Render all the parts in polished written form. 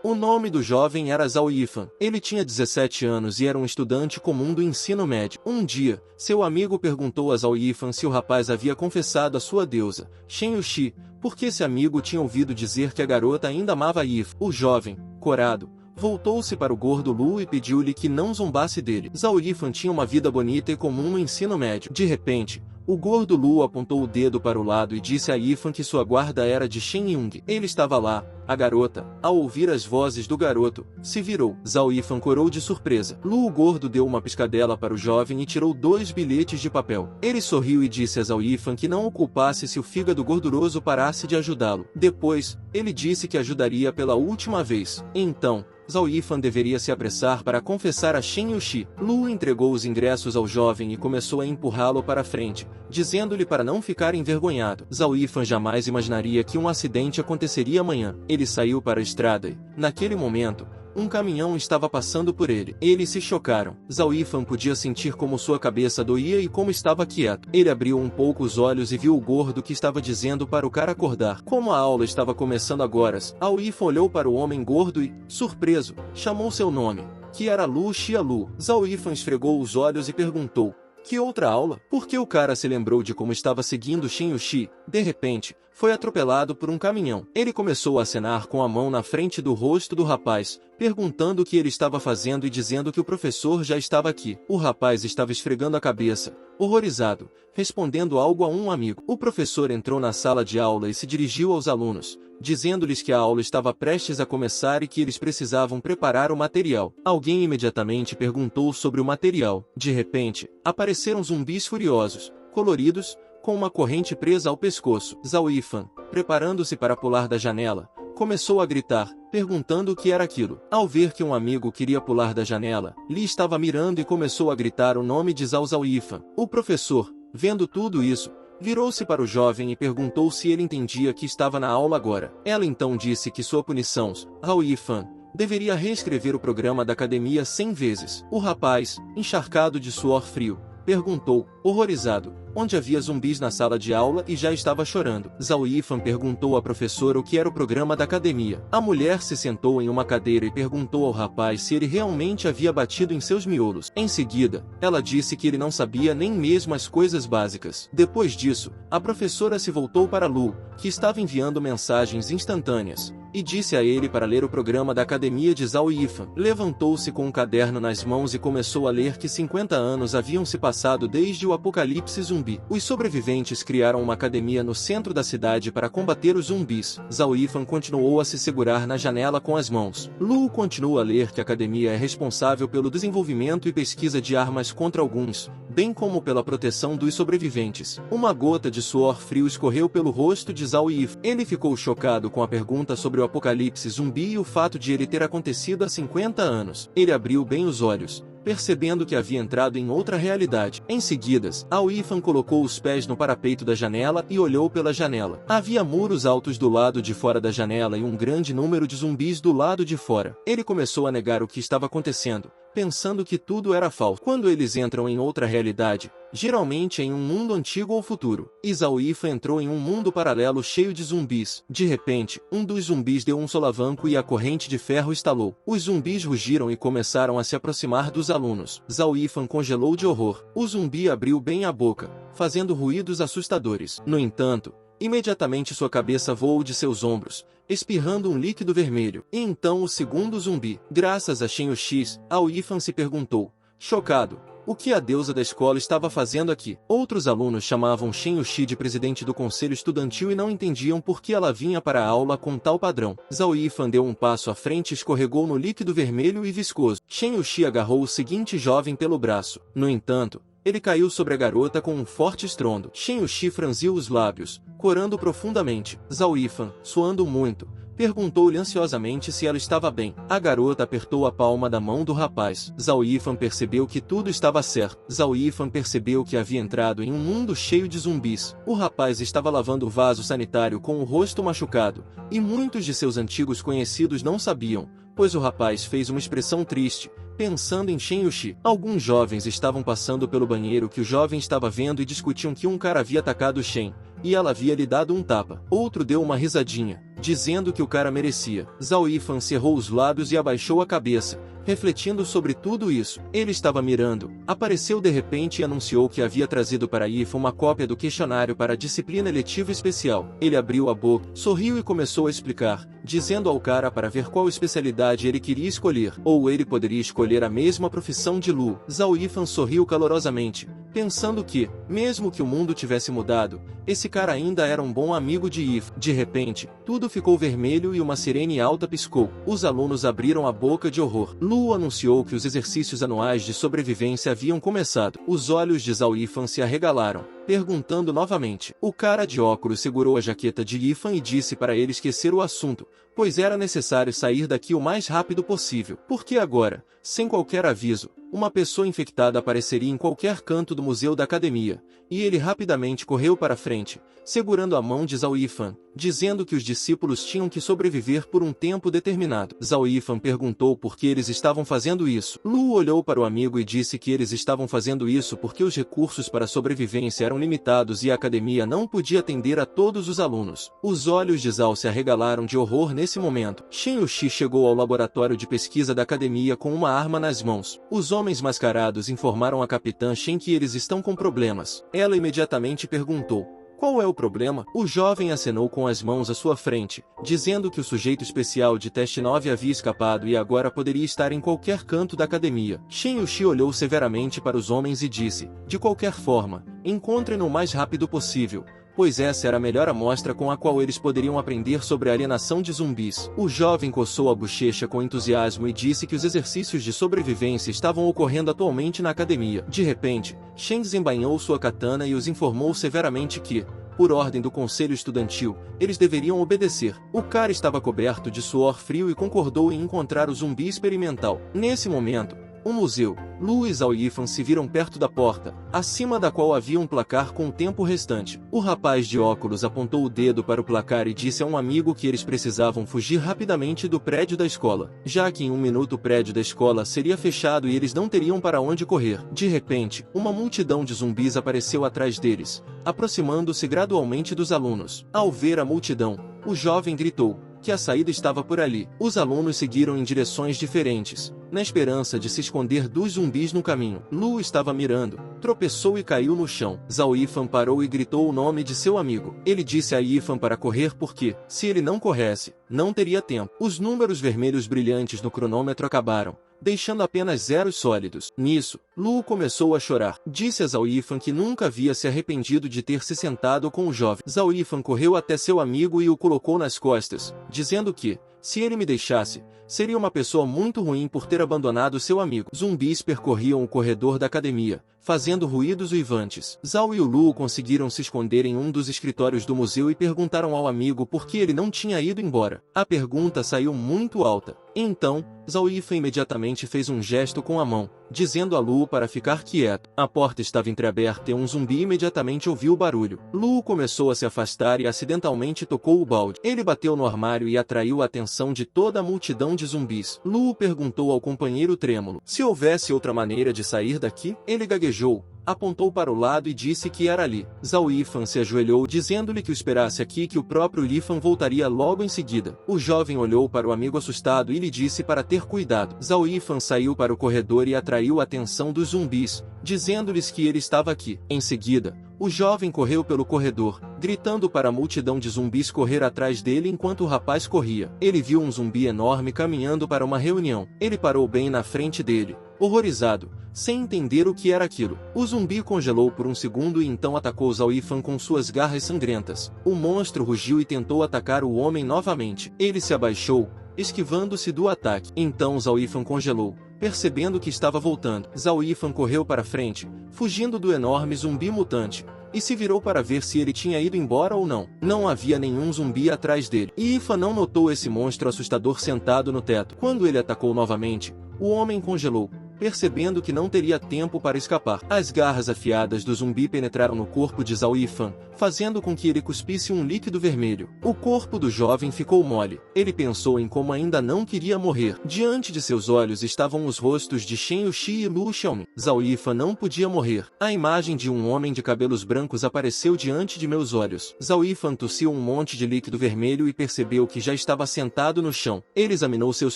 O nome do jovem era Zhao Yifan. Ele tinha 17 anos e era um estudante comum do ensino médio. Um dia, seu amigo perguntou a Zhao Yifan se o rapaz havia confessado a sua deusa, Shen Yuxi, porque esse amigo tinha ouvido dizer que a garota ainda amava Yifan. O jovem, corado, voltou-se para o gordo Lu e pediu-lhe que não zombasse dele. Zhao Yifan tinha uma vida bonita e comum no ensino médio. De repente, o gordo Lu apontou o dedo para o lado e disse a Yifan que sua guarda era de Shen Yung. Ele estava lá. A garota, ao ouvir as vozes do garoto, se virou. Zhao Yifan corou de surpresa. Lu, o gordo, deu uma piscadela para o jovem e tirou 2 bilhetes de papel. Ele sorriu e disse a Zhao Yifan que não o culpasse se o fígado gorduroso parasse de ajudá-lo. Depois, ele disse que ajudaria pela última vez. Então, Zhao Yifan deveria se apressar para confessar a Shen Yuxi. Lu entregou os ingressos ao jovem e começou a empurrá-lo para frente, dizendo-lhe para não ficar envergonhado. Zhao Yifan jamais imaginaria que um acidente aconteceria amanhã. Ele saiu para a estrada e, naquele momento, um caminhão estava passando por ele. Eles se chocaram. Zhao Yifan podia sentir como sua cabeça doía e como estava quieto. Ele abriu um pouco os olhos e viu o gordo que estava dizendo para o cara acordar. Como a aula estava começando agora, Zhao Yifan olhou para o homem gordo e, surpreso, chamou seu nome, que era Lu Xiaolu. Zhao Yifan esfregou os olhos e perguntou: que outra aula? Porque o cara se lembrou de como estava seguindo Shen Yuxi. De repente, foi atropelado por um caminhão. Ele começou a acenar com a mão na frente do rosto do rapaz, perguntando o que ele estava fazendo e dizendo que o professor já estava aqui. O rapaz estava esfregando a cabeça, horrorizado, respondendo algo a um amigo. O professor entrou na sala de aula e se dirigiu aos alunos, dizendo-lhes que a aula estava prestes a começar e que eles precisavam preparar o material. Alguém imediatamente perguntou sobre o material. De repente, apareceram zumbis furiosos, coloridos, com uma corrente presa ao pescoço. Zhao Yifan, preparando-se para pular da janela, começou a gritar, perguntando o que era aquilo. Ao ver que um amigo queria pular da janela, Li estava mirando e começou a gritar o nome de Zhao Yifan. O professor, vendo tudo isso, virou-se para o jovem e perguntou se ele entendia que estava na aula agora. Ela então disse que sua punição, Zhao Yifan, deveria reescrever o programa da academia 100 vezes. O rapaz, encharcado de suor frio, perguntou, horrorizado, onde havia zumbis na sala de aula e já estava chorando. Zhao Yifan perguntou à professora o que era o programa da academia. A mulher se sentou em uma cadeira e perguntou ao rapaz se ele realmente havia batido em seus miolos. Em seguida, ela disse que ele não sabia nem mesmo as coisas básicas. Depois disso, a professora se voltou para Lu, que estava enviando mensagens instantâneas, e disse a ele para ler o programa da academia de Zhao Yifan. Levantou-se com um caderno nas mãos e começou a ler que 50 anos haviam se passado desde o apocalipse zumbi. Os sobreviventes criaram uma academia no centro da cidade para combater os zumbis. Zhao Yifan continuou a se segurar na janela com as mãos. Lu continua a ler que a academia é responsável pelo desenvolvimento e pesquisa de armas contra alguns, bem como pela proteção dos sobreviventes. Uma gota de suor frio escorreu pelo rosto de Zhao Yifan. Ele ficou chocado com a pergunta sobre o apocalipse zumbi e o fato de ele ter acontecido há 50 anos. Ele abriu bem os olhos, percebendo que havia entrado em outra realidade. Em seguida, Zhao Yifan colocou os pés no parapeito da janela e olhou pela janela. Havia muros altos do lado de fora da janela e um grande número de zumbis do lado de fora. Ele começou a negar o que estava acontecendo, pensando que tudo era falso. Quando eles entram em outra realidade, geralmente em um mundo antigo ou futuro, e Zhao Yifan entrou em um mundo paralelo cheio de zumbis. De repente, um dos zumbis deu um solavanco e a corrente de ferro estalou. Os zumbis rugiram e começaram a se aproximar dos alunos. Zhao Yifan congelou de horror. O zumbi abriu bem a boca, fazendo ruídos assustadores. No entanto, imediatamente sua cabeça voou de seus ombros, espirrando um líquido vermelho. E então o segundo zumbi. Graças a Shen Yuxi, Zhao Yifan se perguntou, chocado, o que a deusa da escola estava fazendo aqui. Outros alunos chamavam Shen Yuxi de presidente do conselho estudantil e não entendiam por que ela vinha para a aula com tal padrão. Zhao Yifan deu um passo à frente e escorregou no líquido vermelho e viscoso. Shen Yuxi agarrou o seguinte jovem pelo braço. No entanto, ele caiu sobre a garota com um forte estrondo. Shen Yuxi franziu os lábios, corando profundamente. Zhao Yifan, suando muito, perguntou-lhe ansiosamente se ela estava bem. A garota apertou a palma da mão do rapaz. Zhao Yifan percebeu que tudo estava certo. Zhao Yifan percebeu que havia entrado em um mundo cheio de zumbis. O rapaz estava lavando o vaso sanitário com o rosto machucado, e muitos de seus antigos conhecidos não sabiam, pois o rapaz fez uma expressão triste, pensando em Shen Yuxi. Alguns jovens estavam passando pelo banheiro que o jovem estava vendo e discutiam que um cara havia atacado Shen, e ela havia lhe dado um tapa. Outro deu uma risadinha, dizendo que o cara merecia. Zhao Yifan cerrou os lábios e abaixou a cabeça, refletindo sobre tudo isso. Ele estava mirando, apareceu de repente e anunciou que havia trazido para Yifan uma cópia do questionário para a disciplina eletiva especial. Ele abriu a boca, sorriu e começou a explicar, dizendo ao cara para ver qual especialidade ele queria escolher, ou ele poderia escolher a mesma profissão de Lu. Zhao Yifan sorriu calorosamente, pensando que, mesmo que o mundo tivesse mudado, esse cara ainda era um bom amigo de Yifan. De repente, tudo ficou vermelho e uma sirene alta piscou. Os alunos abriram a boca de horror. Lu anunciou que os exercícios anuais de sobrevivência haviam começado. Os olhos de Zhao Yifan se arregalaram, perguntando novamente. O cara de óculos segurou a jaqueta de Yifan e disse para ele esquecer o assunto, pois era necessário sair daqui o mais rápido possível. Porque agora, sem qualquer aviso, uma pessoa infectada apareceria em qualquer canto do museu da academia, e ele rapidamente correu para frente, segurando a mão de Zhao Yifan, dizendo que os discípulos tinham que sobreviver por um tempo determinado. Zhao Yifan perguntou por que eles estavam fazendo isso. Lu olhou para o amigo e disse que eles estavam fazendo isso porque os recursos para a sobrevivência eram limitados e a academia não podia atender a todos os alunos. Os olhos de Zhao se arregalaram de horror nesse momento. Shen Yuxi chegou ao laboratório de pesquisa da academia com uma arma nas mãos. Os homens mascarados informaram a capitã Shen que eles estão com problemas. Ela imediatamente perguntou: qual é o problema? O jovem acenou com as mãos à sua frente, dizendo que o sujeito especial de teste 9 havia escapado e agora poderia estar em qualquer canto da academia. Shen Yuxi olhou severamente para os homens e disse: de qualquer forma, encontrem-no o mais rápido possível, pois essa era a melhor amostra com a qual eles poderiam aprender sobre a alienação de zumbis. O jovem coçou a bochecha com entusiasmo e disse que os exercícios de sobrevivência estavam ocorrendo atualmente na academia. De repente, Shen desembainhou sua katana e os informou severamente que, por ordem do conselho estudantil, eles deveriam obedecer. O cara estava coberto de suor frio e concordou em encontrar o zumbi experimental. Nesse momento, o museu, Lu e Zhao Yifan se viram perto da porta, acima da qual havia um placar com o tempo restante. O rapaz de óculos apontou o dedo para o placar e disse a um amigo que eles precisavam fugir rapidamente do prédio da escola, já que em 1 minuto o prédio da escola seria fechado e eles não teriam para onde correr. De repente, uma multidão de zumbis apareceu atrás deles, aproximando-se gradualmente dos alunos. Ao ver a multidão, o jovem gritou que a saída estava por ali. Os alunos seguiram em direções diferentes, na esperança de se esconder dos zumbis no caminho. Lu estava mirando, tropeçou e caiu no chão. Zhao Yifan parou e gritou o nome de seu amigo. Ele disse a Yifan para correr porque, se ele não corresse, não teria tempo. Os números vermelhos brilhantes no cronômetro acabaram, deixando apenas zeros sólidos. Nisso, Lu começou a chorar. Disse a Zhao Yifan que nunca havia se arrependido de ter se sentado com o jovem. Zhao Yifan correu até seu amigo e o colocou nas costas, dizendo que, se ele me deixasse, seria uma pessoa muito ruim por ter abandonado seu amigo. Zumbis percorriam o corredor da academia, fazendo ruídos uivantes. Zhao e o Lu conseguiram se esconder em um dos escritórios do museu e perguntaram ao amigo por que ele não tinha ido embora. A pergunta saiu muito alta. Então, Zhao Yifan imediatamente fez um gesto com a mão, dizendo a Lu para ficar quieto. A porta estava entreaberta e um zumbi imediatamente ouviu o barulho. Lu começou a se afastar e acidentalmente tocou o balde. Ele bateu no armário e atraiu a atenção de toda a multidão de zumbis. Lu perguntou ao companheiro trêmulo se houvesse outra maneira de sair daqui. Ele gaguejou, apontou para o lado e disse que era ali. Zhao Yifan se ajoelhou dizendo-lhe que o esperasse aqui e que o próprio Yifan voltaria logo em seguida. O jovem olhou para o amigo assustado e lhe disse para ter cuidado. Zhao Yifan saiu para o corredor e atraiu a atenção dos zumbis, dizendo-lhes que ele estava aqui. Em seguida, o jovem correu pelo corredor, gritando para a multidão de zumbis correr atrás dele enquanto o rapaz corria. Ele viu um zumbi enorme caminhando para uma reunião. Ele parou bem na frente dele, horrorizado, sem entender o que era aquilo. O zumbi congelou por um segundo e então atacou Zhao Yifan com suas garras sangrentas. O monstro rugiu e tentou atacar o homem novamente. Ele se abaixou, esquivando-se do ataque. Então Zhao Yifan congelou, percebendo que estava voltando. Zhao Yifan correu para frente, fugindo do enorme zumbi mutante, e se virou para ver se ele tinha ido embora ou não. Não havia nenhum zumbi atrás dele. Yifan não notou esse monstro assustador sentado no teto. Quando ele atacou novamente, o homem congelou, percebendo que não teria tempo para escapar. As garras afiadas do zumbi penetraram no corpo de Zhao Yifan, fazendo com que ele cuspisse um líquido vermelho. O corpo do jovem ficou mole. Ele pensou em como ainda não queria morrer. Diante de seus olhos estavam os rostos de Shen Yuxi e Lu Xiaoming. Zhao Yifan não podia morrer. A imagem de um homem de cabelos brancos apareceu diante de meus olhos. Zhao Yifan tossiu um monte de líquido vermelho e percebeu que já estava sentado no chão. Ele examinou seus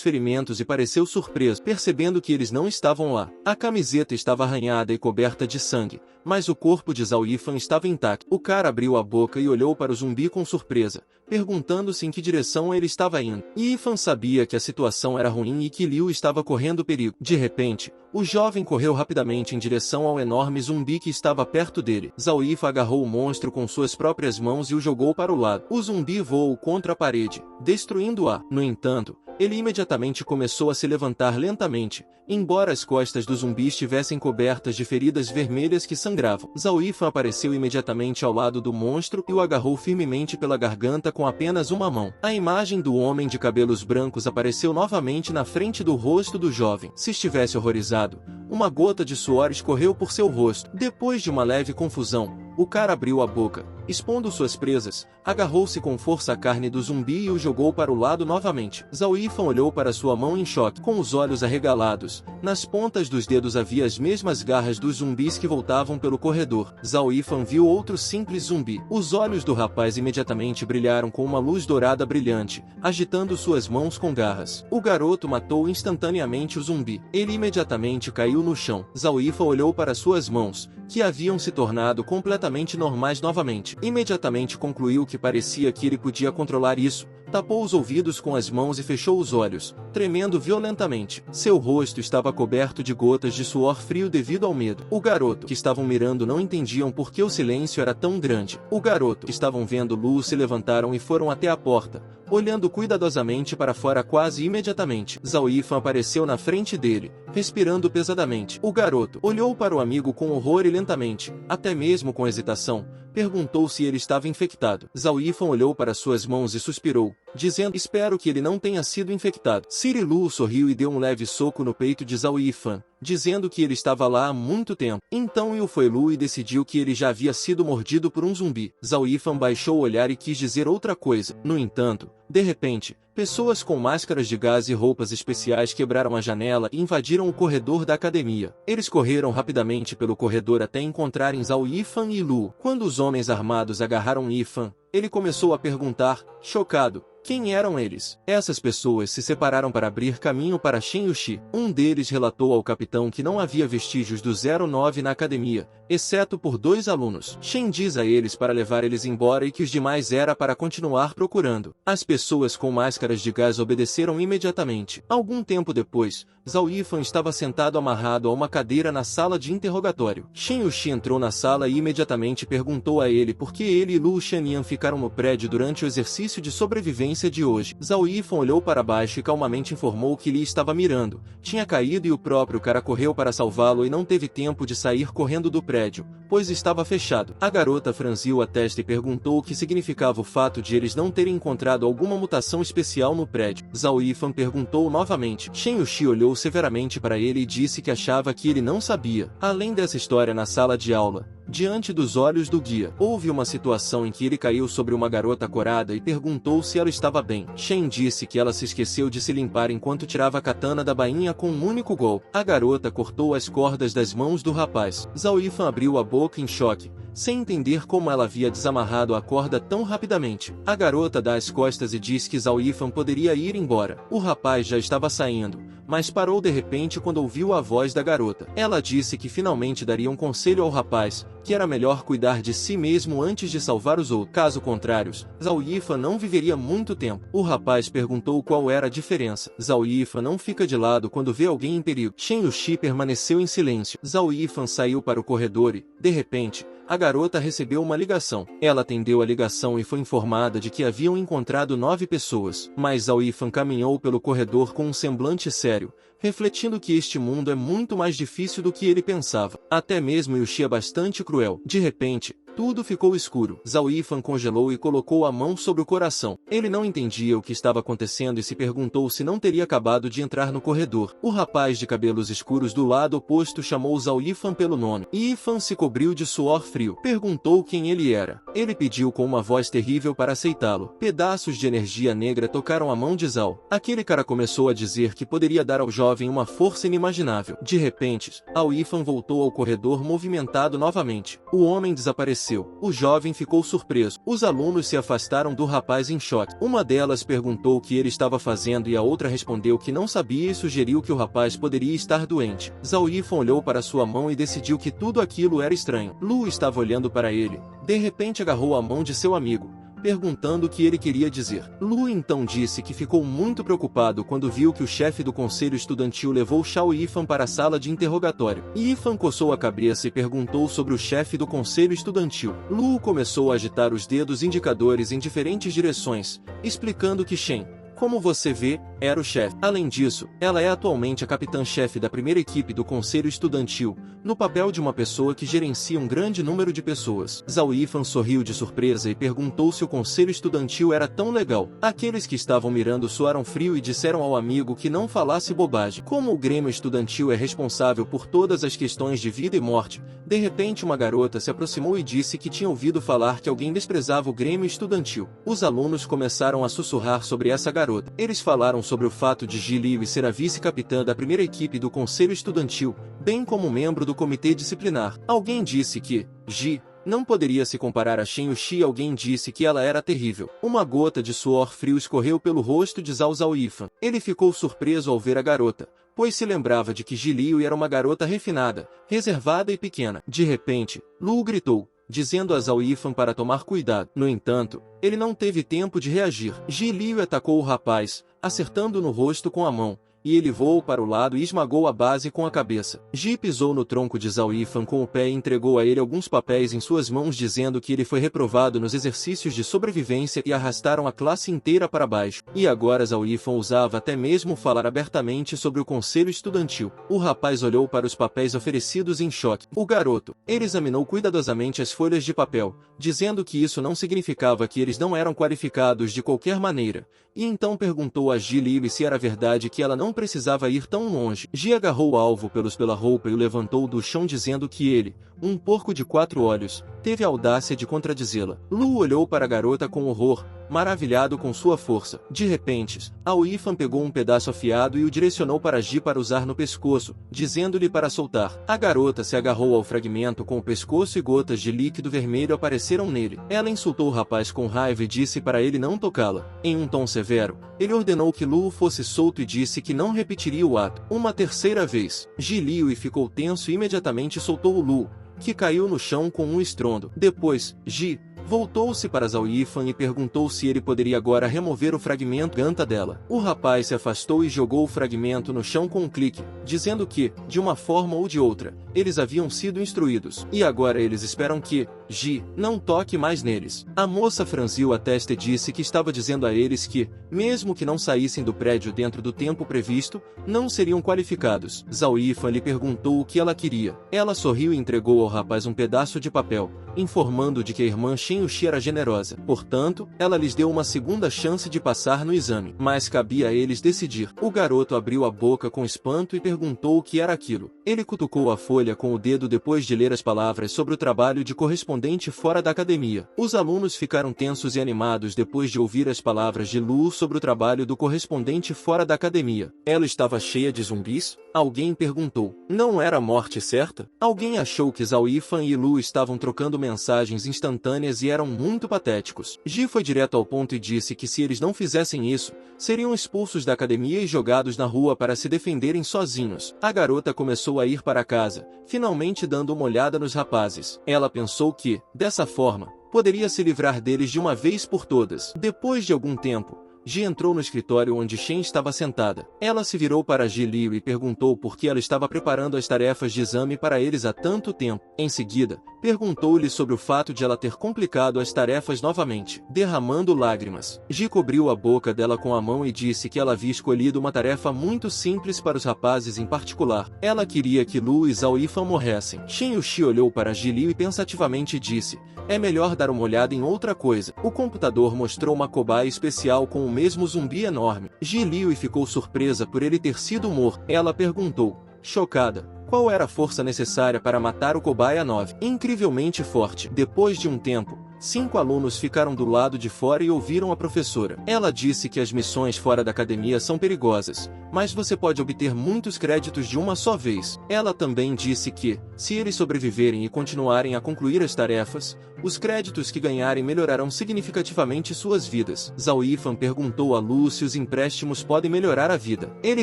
ferimentos e pareceu surpreso, percebendo que eles não estavam lá. A camiseta estava arranhada e coberta de sangue, mas o corpo de Zhao Yifan estava intacto. O cara abriu a boca e olhou para o zumbi com surpresa, perguntando-se em que direção ele estava indo. Yifan sabia que a situação era ruim e que Liu estava correndo perigo. De repente, o jovem correu rapidamente em direção ao enorme zumbi que estava perto dele. Zhao Yifan agarrou o monstro com suas próprias mãos e o jogou para o lado. O zumbi voou contra a parede, destruindo-a. No entanto, ele imediatamente começou a se levantar lentamente, embora as costas do zumbi estivessem cobertas de feridas vermelhas que sangravam. Zhao Yifan apareceu imediatamente ao lado do monstro e o agarrou firmemente pela garganta com apenas uma mão. A imagem do homem de cabelos brancos apareceu novamente na frente do rosto do jovem. Se estivesse horrorizado, uma gota de suor escorreu por seu rosto. Depois de uma leve confusão, o cara abriu a boca, expondo suas presas, agarrou-se com força à carne do zumbi e o jogou para o lado novamente. Zhao Yifan olhou para sua mão em choque, com os olhos arregalados. Nas pontas dos dedos havia as mesmas garras dos zumbis que voltavam pelo corredor. Zhao Yifan viu outro simples zumbi. Os olhos do rapaz imediatamente brilharam com uma luz dourada brilhante, agitando suas mãos com garras. O garoto matou instantaneamente o zumbi. Ele imediatamente caiu no chão. Zhao Yifan olhou para suas mãos, que haviam se tornado completamente normais novamente. Imediatamente concluiu que parecia que ele podia controlar isso. Tapou os ouvidos com as mãos e fechou os olhos, tremendo violentamente. Seu rosto estava coberto de gotas de suor frio devido ao medo. O garoto que estavam mirando não entendiam por que o silêncio era tão grande. O garoto que estavam vendo Lu se levantaram e foram até a porta, olhando cuidadosamente para fora quase imediatamente. Zhao Yifan apareceu na frente dele, respirando pesadamente. O garoto olhou para o amigo com horror e lentamente, até mesmo com hesitação, perguntou se ele estava infectado. Zhao Yifan olhou para suas mãos e suspirou, dizendo: espero que ele não tenha sido infectado. Siri Lu sorriu e deu um leve soco no peito de Zhao Yifan, dizendo que ele estava lá há muito tempo. Então Yu foi Lu e decidiu que ele já havia sido mordido por um zumbi. Zhao Yifan baixou o olhar e quis dizer outra coisa. No entanto, de repente, pessoas com máscaras de gás e roupas especiais quebraram a janela e invadiram o corredor da academia. Eles correram rapidamente pelo corredor até encontrarem Zhao Yifan e Lu. Quando os homens armados agarraram Yifan, ele começou a perguntar, chocado, quem eram eles? Essas pessoas se separaram para abrir caminho para Shen Yuxi. Um deles relatou ao capitão que não havia vestígios do 09 na academia, exceto por 2 alunos. Shen diz a eles para levar eles embora e que os demais era para continuar procurando. As pessoas com máscaras de gás obedeceram imediatamente. Algum tempo depois, Zhao Yifan estava sentado amarrado a uma cadeira na sala de interrogatório. Shen Yuxi entrou na sala e imediatamente perguntou a ele por que ele e Lu Xianyan ficaram no prédio durante o exercício de sobrevivência de hoje. Zhao Yifan olhou para baixo e calmamente informou que Li estava mirando. Tinha caído e o próprio cara correu para salvá-lo e não teve tempo de sair correndo do prédio, pois estava fechado. A garota franziu a testa e perguntou o que significava o fato de eles não terem encontrado alguma mutação especial no prédio. Zhao Yifan perguntou novamente. Shen Yuxi olhou severamente para ele e disse que achava que ele não sabia. Além dessa história na sala de aula, diante dos olhos do guia, houve uma situação em que ele caiu sobre uma garota corada e perguntou se ela estava bem. Shen disse que ela se esqueceu de se limpar enquanto tirava a katana da bainha com um único golpe. A garota cortou as cordas das mãos do rapaz. Zhao Yifan abriu a boca em choque, sem entender como ela havia desamarrado a corda tão rapidamente. A garota dá as costas e diz que Zhao Yifan poderia ir embora. O rapaz já estava saindo, mas parou de repente quando ouviu a voz da garota. Ela disse que finalmente daria um conselho ao rapaz, que era melhor cuidar de si mesmo antes de salvar os outros. Caso contrário, Zhao Yifan não viveria muito tempo. O rapaz perguntou qual era a diferença. Zhao Yifan não fica de lado quando vê alguém em perigo. Shen Yuxi permaneceu em silêncio. Zhao Yifan saiu para o corredor e, de repente, a garota recebeu uma ligação. Ela atendeu a ligação e foi informada de que haviam encontrado 9 pessoas. Mas Zhao Yifan caminhou pelo corredor com um semblante sério, refletindo que este mundo é muito mais difícil do que ele pensava. Até mesmo Yuxi é bastante cruel. De repente, tudo ficou escuro. Zhao Yifan congelou e colocou a mão sobre o coração. Ele não entendia o que estava acontecendo e se perguntou se não teria acabado de entrar no corredor. O rapaz de cabelos escuros do lado oposto chamou Zhao Yifan pelo nome. Yifan se cobriu de suor frio. Perguntou quem ele era. Ele pediu com uma voz terrível para aceitá-lo. Pedaços de energia negra tocaram a mão de Zhao. Aquele cara começou a dizer que poderia dar ao jovem uma força inimaginável. De repente, Zhao Yifan voltou ao corredor movimentado novamente. O homem desapareceu. O jovem ficou surpreso. Os alunos se afastaram do rapaz em choque. Uma delas perguntou o que ele estava fazendo e a outra respondeu que não sabia e sugeriu que o rapaz poderia estar doente. Zhao Yifan olhou para sua mão e decidiu que tudo aquilo era estranho. Lu estava olhando para ele. De repente agarrou a mão de seu amigo, perguntando o que ele queria dizer. Lu então disse que ficou muito preocupado quando viu que o chefe do conselho estudantil levou Zhao Yifan para a sala de interrogatório. Yifan coçou a cabeça e perguntou sobre o chefe do conselho estudantil. Lu começou a agitar os dedos indicadores em diferentes direções, explicando que Shen, como você vê, era o chefe. Além disso, ela é atualmente a capitã-chefe da primeira equipe do conselho estudantil, no papel de uma pessoa que gerencia um grande número de pessoas. Zhao Yifan sorriu de surpresa e perguntou se o conselho estudantil era tão legal. Aqueles que estavam mirando suaram frio e disseram ao amigo que não falasse bobagem. Como o grêmio estudantil é responsável por todas as questões de vida e morte, de repente uma garota se aproximou e disse que tinha ouvido falar que alguém desprezava o grêmio estudantil. Os alunos começaram a sussurrar sobre essa garota. Eles falaram sobre o fato de Ji Liu ser a vice-capitã da primeira equipe do conselho estudantil, bem como membro do comitê disciplinar. Alguém disse que Ji não poderia se comparar a Shen Yuxi. Alguém disse que ela era terrível. Uma gota de suor frio escorreu pelo rosto de Zhao Yifan. Ele ficou surpreso ao ver a garota, pois se lembrava de que Ji Liu era uma garota refinada, reservada e pequena. De repente, Lu gritou, dizendo a Zhao Yifan para tomar cuidado. No entanto, ele não teve tempo de reagir. Ji Liu atacou o rapaz, acertando no rosto com a mão, e ele voou para o lado e esmagou a base com a cabeça. Ji pisou no tronco de Zhao Yifan com o pé e entregou a ele alguns papéis em suas mãos dizendo que ele foi reprovado nos exercícios de sobrevivência e arrastaram a classe inteira para baixo. E agora Zhao Yifan ousava até mesmo falar abertamente sobre o conselho estudantil. O rapaz olhou para os papéis oferecidos em choque. O garoto. Ele examinou cuidadosamente as folhas de papel, dizendo que isso não significava que eles não eram qualificados de qualquer maneira, e então perguntou a Ji Liu se era verdade que ela não precisava ir tão longe. Ji agarrou o alvo pela roupa e o levantou do chão dizendo que ele, um porco de 4 olhos, teve a audácia de contradizê-la. Lu olhou para a garota com horror, maravilhado com sua força. De repente, Zhao Yifan pegou um pedaço afiado e o direcionou para Ji para usar no pescoço, dizendo-lhe para soltar. A garota se agarrou ao fragmento com o pescoço e gotas de líquido vermelho apareceram nele. Ela insultou o rapaz com raiva e disse para ele não tocá-la. Em um tom severo, ele ordenou que Lu fosse solto e disse que não repetiria o ato. Uma terceira vez, Ji Liu ficou tenso e imediatamente soltou o Lu, que caiu no chão com um estrondo. Depois, Ji voltou-se para Zhao Yifan e perguntou se ele poderia agora remover o fragmento ganta dela. O rapaz se afastou e jogou o fragmento no chão com um clique, dizendo que, de uma forma ou de outra, eles haviam sido instruídos. E agora eles esperam que Ji não toque mais neles. A moça franziu a testa e disse que estava dizendo a eles que, mesmo que não saíssem do prédio dentro do tempo previsto, não seriam qualificados. Zhao Yifan lhe perguntou o que ela queria. Ela sorriu e entregou ao rapaz um pedaço de papel, informando de que a irmã Shen Yuxi era generosa. Portanto, ela lhes deu uma segunda chance de passar no exame. Mas cabia a eles decidir. O garoto abriu a boca com espanto e perguntou o que era aquilo. Ele cutucou a folha com o dedo depois de ler as palavras sobre o trabalho de correspondente fora da academia. Os alunos ficaram tensos e animados depois de ouvir as palavras de Lu sobre o trabalho do correspondente fora da academia. Ela estava cheia de zumbis? Alguém perguntou. Não era a morte certa? Alguém achou que Zhao Yifan e Lu estavam trocando mensagens instantâneas e eram muito patéticos. Ji foi direto ao ponto e disse que se eles não fizessem isso, seriam expulsos da academia e jogados na rua para se defenderem sozinhos. A garota começou a ir para casa, finalmente dando uma olhada nos rapazes. Ela pensou que, dessa forma, poderia se livrar deles de uma vez por todas. Depois de algum tempo, Ji entrou no escritório onde Shen estava sentada. Ela se virou para Ji Liu e perguntou por que ela estava preparando as tarefas de exame para eles há tanto tempo. Em seguida, perguntou-lhe sobre o fato de ela ter complicado as tarefas novamente, derramando lágrimas. Ji cobriu a boca dela com a mão e disse que ela havia escolhido uma tarefa muito simples para os rapazes em particular. Ela queria que Lu e Zhao Yifan morressem. Shen Yuxi olhou para Ji Liu e pensativamente disse: é melhor dar uma olhada em outra coisa. O computador mostrou uma cobaia especial com o mesmo zumbi enorme. Ji Liu ficou surpresa por ele ter sido morto. Ela perguntou, chocada, qual era a força necessária para matar o cobaia 9. Incrivelmente forte. Depois de um tempo, 5 alunos ficaram do lado de fora e ouviram a professora. Ela disse que as missões fora da academia são perigosas, mas você pode obter muitos créditos de uma só vez. Ela também disse que, se eles sobreviverem e continuarem a concluir as tarefas, os créditos que ganharem melhorarão significativamente suas vidas. Zhao Yifan perguntou a Lu se os empréstimos podem melhorar a vida. Ele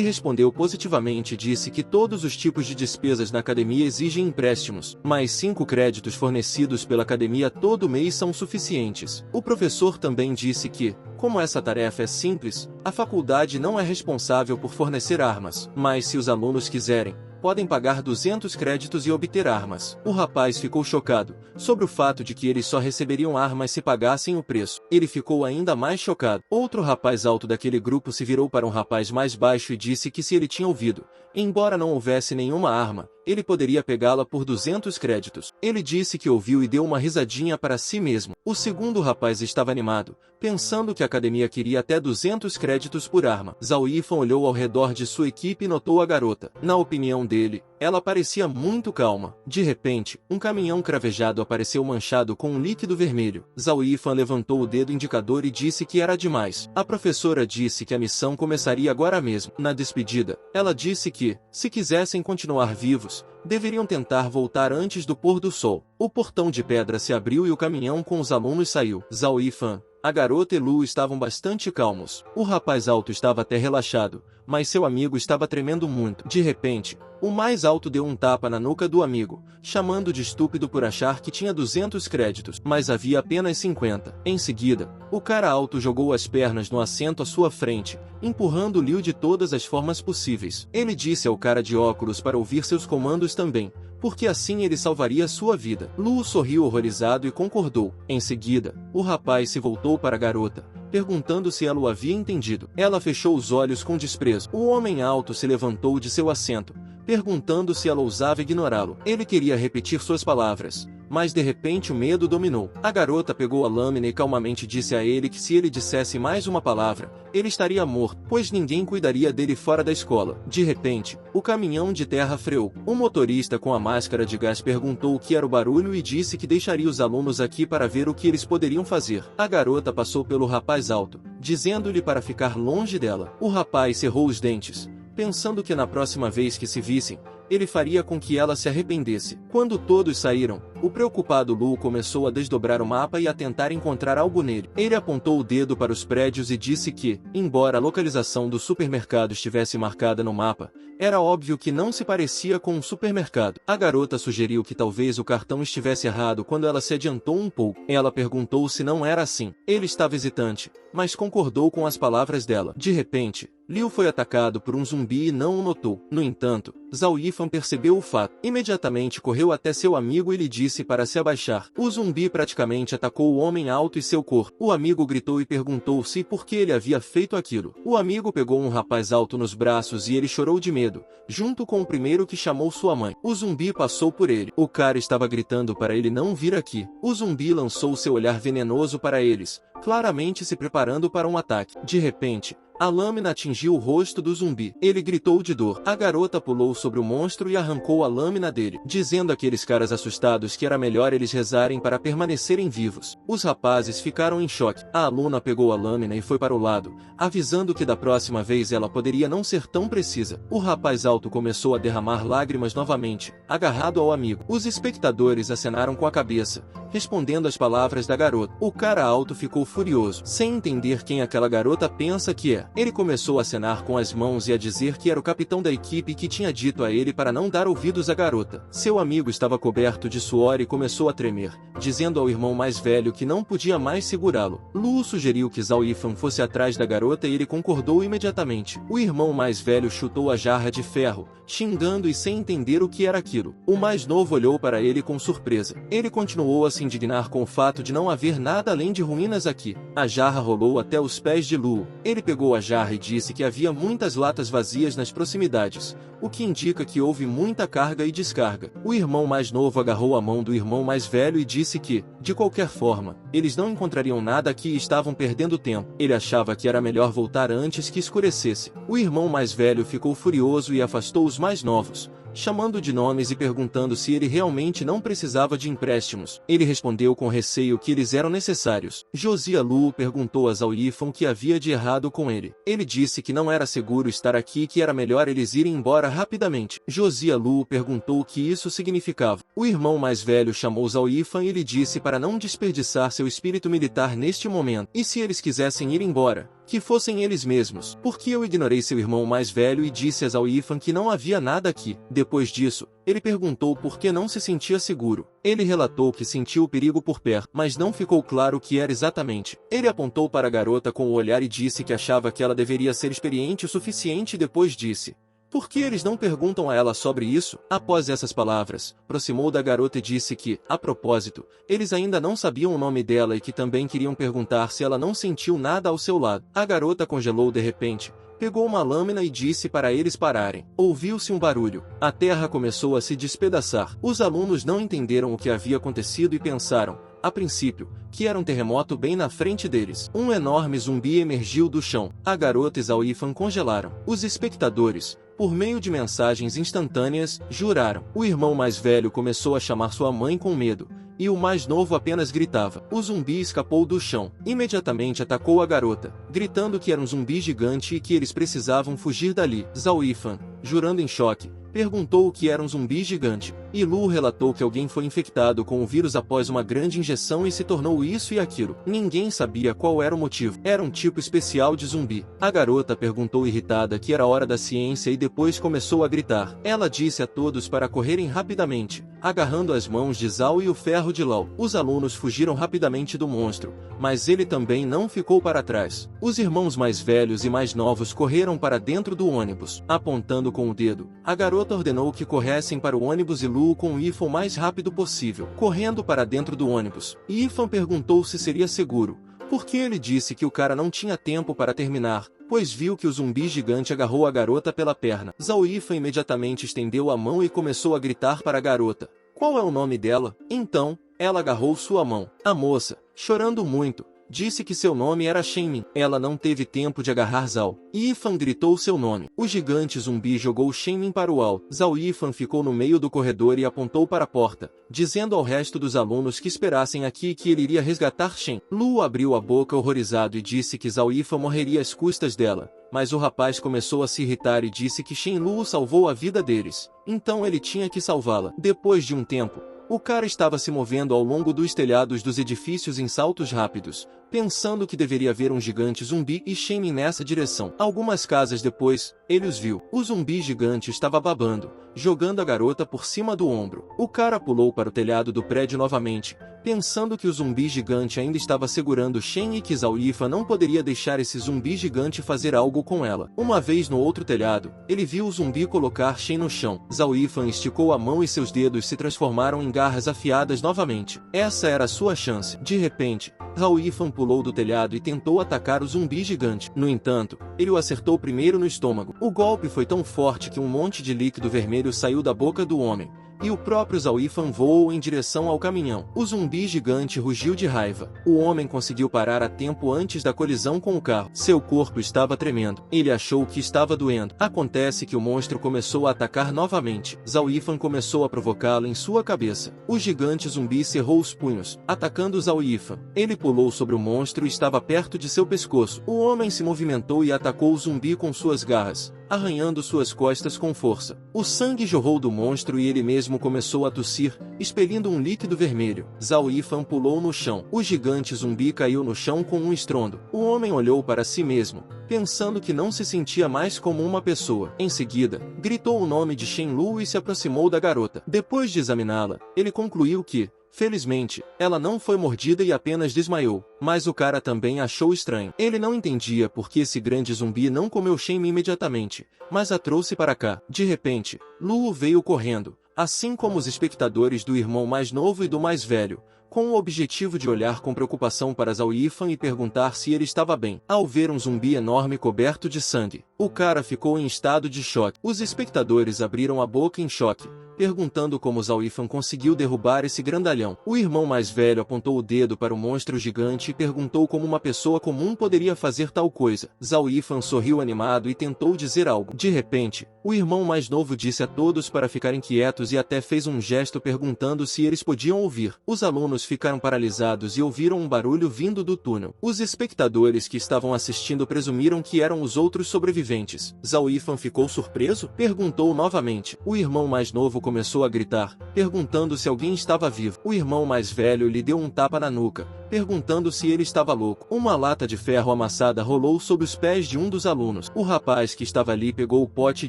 respondeu positivamente e disse que todos os tipos de despesas na academia exigem empréstimos, mas 5 créditos fornecidos pela academia todo mês são suficientes. O professor também disse que, como essa tarefa é simples, a faculdade não é responsável por fornecer armas, mas se os alunos quiserem, podem pagar 200 créditos e obter armas. O rapaz ficou chocado sobre o fato de que eles só receberiam armas se pagassem o preço. Ele ficou ainda mais chocado. Outro rapaz alto daquele grupo se virou para um rapaz mais baixo e disse que se ele tinha ouvido, embora não houvesse nenhuma arma, ele poderia pegá-la por 200 créditos. Ele disse que ouviu e deu uma risadinha para si mesmo. O segundo rapaz estava animado, pensando que a academia queria até 200 créditos por arma. Zhao Yifan olhou ao redor de sua equipe e notou a garota. Na opinião dele, ela parecia muito calma. De repente, um caminhão cravejado apareceu manchado com um líquido vermelho. Zhao Yifan levantou o dedo indicador e disse que era demais. A professora disse que a missão começaria agora mesmo. Na despedida, ela disse que, se quisessem continuar vivos, deveriam tentar voltar antes do pôr do sol. O portão de pedra se abriu e o caminhão com os alunos saiu. Zhao Yifan, a garota e Lu estavam bastante calmos. O rapaz alto estava até relaxado, mas seu amigo estava tremendo muito. De repente, o mais alto deu um tapa na nuca do amigo, chamando de estúpido por achar que tinha 200 créditos, mas havia apenas 50. Em seguida, o cara alto jogou as pernas no assento à sua frente, empurrando Liu de todas as formas possíveis. Ele disse ao cara de óculos para ouvir seus comandos também, porque assim ele salvaria sua vida. Lu sorriu horrorizado e concordou. Em seguida, o rapaz se voltou para a garota, perguntando se ela o havia entendido. Ela fechou os olhos com desprezo. O homem alto se levantou de seu assento, perguntando se ela ousava ignorá-lo. Ele queria repetir suas palavras, mas de repente o medo dominou. A garota pegou a lâmina e calmamente disse a ele que se ele dissesse mais uma palavra, ele estaria morto, pois ninguém cuidaria dele fora da escola. De repente, o caminhão de terra freou. O motorista com a máscara de gás perguntou o que era o barulho e disse que deixaria os alunos aqui para ver o que eles poderiam fazer. A garota passou pelo rapaz alto, dizendo-lhe para ficar longe dela. O rapaz cerrou os dentes, pensando que na próxima vez que se vissem, ele faria com que ela se arrependesse. Quando todos saíram, o preocupado Lu começou a desdobrar o mapa e a tentar encontrar algo nele. Ele apontou o dedo para os prédios e disse que, embora a localização do supermercado estivesse marcada no mapa, era óbvio que não se parecia com um supermercado. A garota sugeriu que talvez o cartão estivesse errado quando ela se adiantou um pouco. Ela perguntou se não era assim. Ele estava hesitante, mas concordou com as palavras dela. De repente, Liu foi atacado por um zumbi e não o notou. No entanto, Zhao Yifan percebeu o fato. Imediatamente correu até seu amigo e lhe disse para se abaixar. O zumbi praticamente atacou o homem alto e seu corpo. O amigo gritou e perguntou-se por que ele havia feito aquilo. O amigo pegou um rapaz alto nos braços e ele chorou de medo, junto com o primeiro que chamou sua mãe. O zumbi passou por ele. O cara estava gritando para ele não vir aqui. O zumbi lançou seu olhar venenoso para eles, claramente se preparando para um ataque. De repente, a lâmina atingiu o rosto do zumbi. Ele gritou de dor. A garota pulou sobre o monstro e arrancou a lâmina dele, dizendo àqueles caras assustados que era melhor eles rezarem para permanecerem vivos. Os rapazes ficaram em choque. A aluna pegou a lâmina e foi para o lado, avisando que da próxima vez ela poderia não ser tão precisa. O rapaz alto começou a derramar lágrimas novamente, agarrado ao amigo. Os espectadores acenaram com a cabeça, respondendo às palavras da garota. O cara alto ficou furioso, sem entender quem aquela garota pensa que é. terra. Ele começou a acenar com as mãos e a dizer que era o capitão da equipe que tinha dito a ele para não dar ouvidos à garota. Seu amigo estava coberto de suor e começou a tremer, dizendo ao irmão mais velho que não podia mais segurá-lo. Lu sugeriu que Zhao Yifan fosse atrás da garota e ele concordou imediatamente. O irmão mais velho chutou a jarra de ferro, xingando e sem entender o que era aquilo. O mais novo olhou para ele com surpresa. Ele continuou a se indignar com o fato de não haver nada além de ruínas aqui. A jarra rolou até os pés de Lu. Ele pegou a jarra e disse que havia muitas latas vazias nas proximidades, o que indica que houve muita carga e descarga. O irmão mais novo agarrou a mão do irmão mais velho e disse que, de qualquer forma, eles não encontrariam nada aqui e estavam perdendo tempo. Ele achava que era melhor voltar antes que escurecesse. O irmão mais velho ficou furioso e afastou os mais novos, chamando de nomes e perguntando se ele realmente não precisava de empréstimos. Ele respondeu com receio que eles eram necessários. Josiah Lu perguntou a Zhao Yifan o que havia de errado com ele. Ele disse que não era seguro estar aqui e que era melhor eles irem embora rapidamente. Josiah Lu perguntou o que isso significava. O irmão mais velho chamou Zhao Yifan e lhe disse para não desperdiçar seu espírito militar neste momento, e se eles quisessem ir embora, que fossem eles mesmos. Porque eu ignorei seu irmão mais velho e disse a Zhao Yifan que não havia nada aqui. Depois disso, ele perguntou por que não se sentia seguro. Ele relatou que sentiu o perigo por perto, mas não ficou claro o que era exatamente. Ele apontou para a garota com o olhar e disse que achava que ela deveria ser experiente o suficiente e depois disse: "Por que eles não perguntam a ela sobre isso?" Após essas palavras, aproximou da garota e disse que, a propósito, eles ainda não sabiam o nome dela e que também queriam perguntar se ela não sentiu nada ao seu lado. A garota congelou de repente, pegou uma lâmina e disse para eles pararem. Ouviu-se um barulho. A terra começou a se despedaçar. Os alunos não entenderam o que havia acontecido e pensaram, a princípio, que era um terremoto bem na frente deles. Um enorme zumbi emergiu do chão. A garota e Zhao Yifan congelaram. Os espectadores, por meio de mensagens instantâneas, juraram. O irmão mais velho começou a chamar sua mãe com medo, e o mais novo apenas gritava. O zumbi escapou do chão. Imediatamente atacou a garota, gritando que era um zumbi gigante e que eles precisavam fugir dali. Zhao Yifan, jurando em choque, perguntou o que era um zumbi gigante, e Lu relatou que alguém foi infectado com o vírus após uma grande injeção e se tornou isso e aquilo. Ninguém sabia qual era o motivo. Era um tipo especial de zumbi. A garota perguntou irritada que era hora da ciência e depois começou a gritar. Ela disse a todos para correrem rapidamente, agarrando as mãos de Zhao e o ferro de Lao. Os alunos fugiram rapidamente do monstro, mas ele também não ficou para trás. Os irmãos mais velhos e mais novos correram para dentro do ônibus. Apontando com o dedo, a garota ordenou que corressem para o ônibus e Lu com o Yifan o mais rápido possível, correndo para dentro do ônibus. Yifan perguntou se seria seguro, porque ele disse que o cara não tinha tempo para terminar, pois viu que o zumbi gigante agarrou a garota pela perna. Zhao Yifan imediatamente estendeu a mão e começou a gritar para a garota. Qual é o nome dela? Então, ela agarrou sua mão. A moça, chorando muito, disse que seu nome era Shenmin. Ela não teve tempo de agarrar Zhao. Yifan gritou seu nome. O gigante zumbi jogou Shenmin para o alto. Zhao Yifan ficou no meio do corredor e apontou para a porta, dizendo ao resto dos alunos que esperassem aqui e que ele iria resgatar Shen. Lu abriu a boca horrorizado e disse que Zhao Yifan morreria às custas dela, mas o rapaz começou a se irritar e disse que Shen Lu salvou a vida deles, então ele tinha que salvá-la. Depois de um tempo, o cara estava se movendo ao longo dos telhados dos edifícios em saltos rápidos, pensando que deveria haver um gigante zumbi e Shenmin nessa direção. Algumas casas depois, ele os viu. O zumbi gigante estava babando, jogando a garota por cima do ombro. O cara pulou para o telhado do prédio novamente, pensando que o zumbi gigante ainda estava segurando Shen e que Zhao Yifan não poderia deixar esse zumbi gigante fazer algo com ela. Uma vez no outro telhado, ele viu o zumbi colocar Shen no chão. Zhao Yifan esticou a mão e seus dedos se transformaram em garras afiadas novamente. Essa era a sua chance. De repente, Zhao Yifan pulou do telhado e tentou atacar o zumbi gigante. No entanto, ele o acertou primeiro no estômago. O golpe foi tão forte que um monte de líquido vermelho saiu da boca do homem, e o próprio Zhao Yifan voou em direção ao caminhão. O zumbi gigante rugiu de raiva. O homem conseguiu parar a tempo antes da colisão com o carro. Seu corpo estava tremendo. Ele achou que estava doendo. Acontece que o monstro começou a atacar novamente. Zhao Yifan começou a provocá-lo em sua cabeça. O gigante zumbi cerrou os punhos, atacando Zhao Yifan. Ele pulou sobre o monstro e estava perto de seu pescoço. O homem se movimentou e atacou o zumbi com suas garras, arranhando suas costas com força. O sangue jorrou do monstro e ele mesmo começou a tossir, expelindo um líquido vermelho. Zhao Yifan pulou no chão. O gigante zumbi caiu no chão com um estrondo. O homem olhou para si mesmo, pensando que não se sentia mais como uma pessoa. Em seguida, gritou o nome de Shen Lu e se aproximou da garota. Depois de examiná-la, ele concluiu que, felizmente, ela não foi mordida e apenas desmaiou. Mas o cara também achou estranho. Ele não entendia por que esse grande zumbi não comeu Shen imediatamente, mas a trouxe para cá. De repente, Luo veio correndo, assim como os espectadores do irmão mais novo e do mais velho, com o objetivo de olhar com preocupação para Zhao Yifan e perguntar se ele estava bem. Ao ver um zumbi enorme coberto de sangue, o cara ficou em estado de choque. Os espectadores abriram a boca em choque, perguntando como Zhao Yifan conseguiu derrubar esse grandalhão. O irmão mais velho apontou o dedo para o monstro gigante e perguntou como uma pessoa comum poderia fazer tal coisa. Zhao Yifan sorriu animado e tentou dizer algo. De repente, o irmão mais novo disse a todos para ficarem quietos e até fez um gesto perguntando se eles podiam ouvir. Os alunos ficaram paralisados e ouviram um barulho vindo do túnel. Os espectadores que estavam assistindo presumiram que eram os outros sobreviventes. Zhao Yifan ficou surpreso? Perguntou novamente. O irmão mais novo começou a gritar, perguntando se alguém estava vivo. O irmão mais velho lhe deu um tapa na nuca, perguntando se ele estava louco. Uma lata de ferro amassada rolou sob os pés de um dos alunos. O rapaz que estava ali pegou o pote e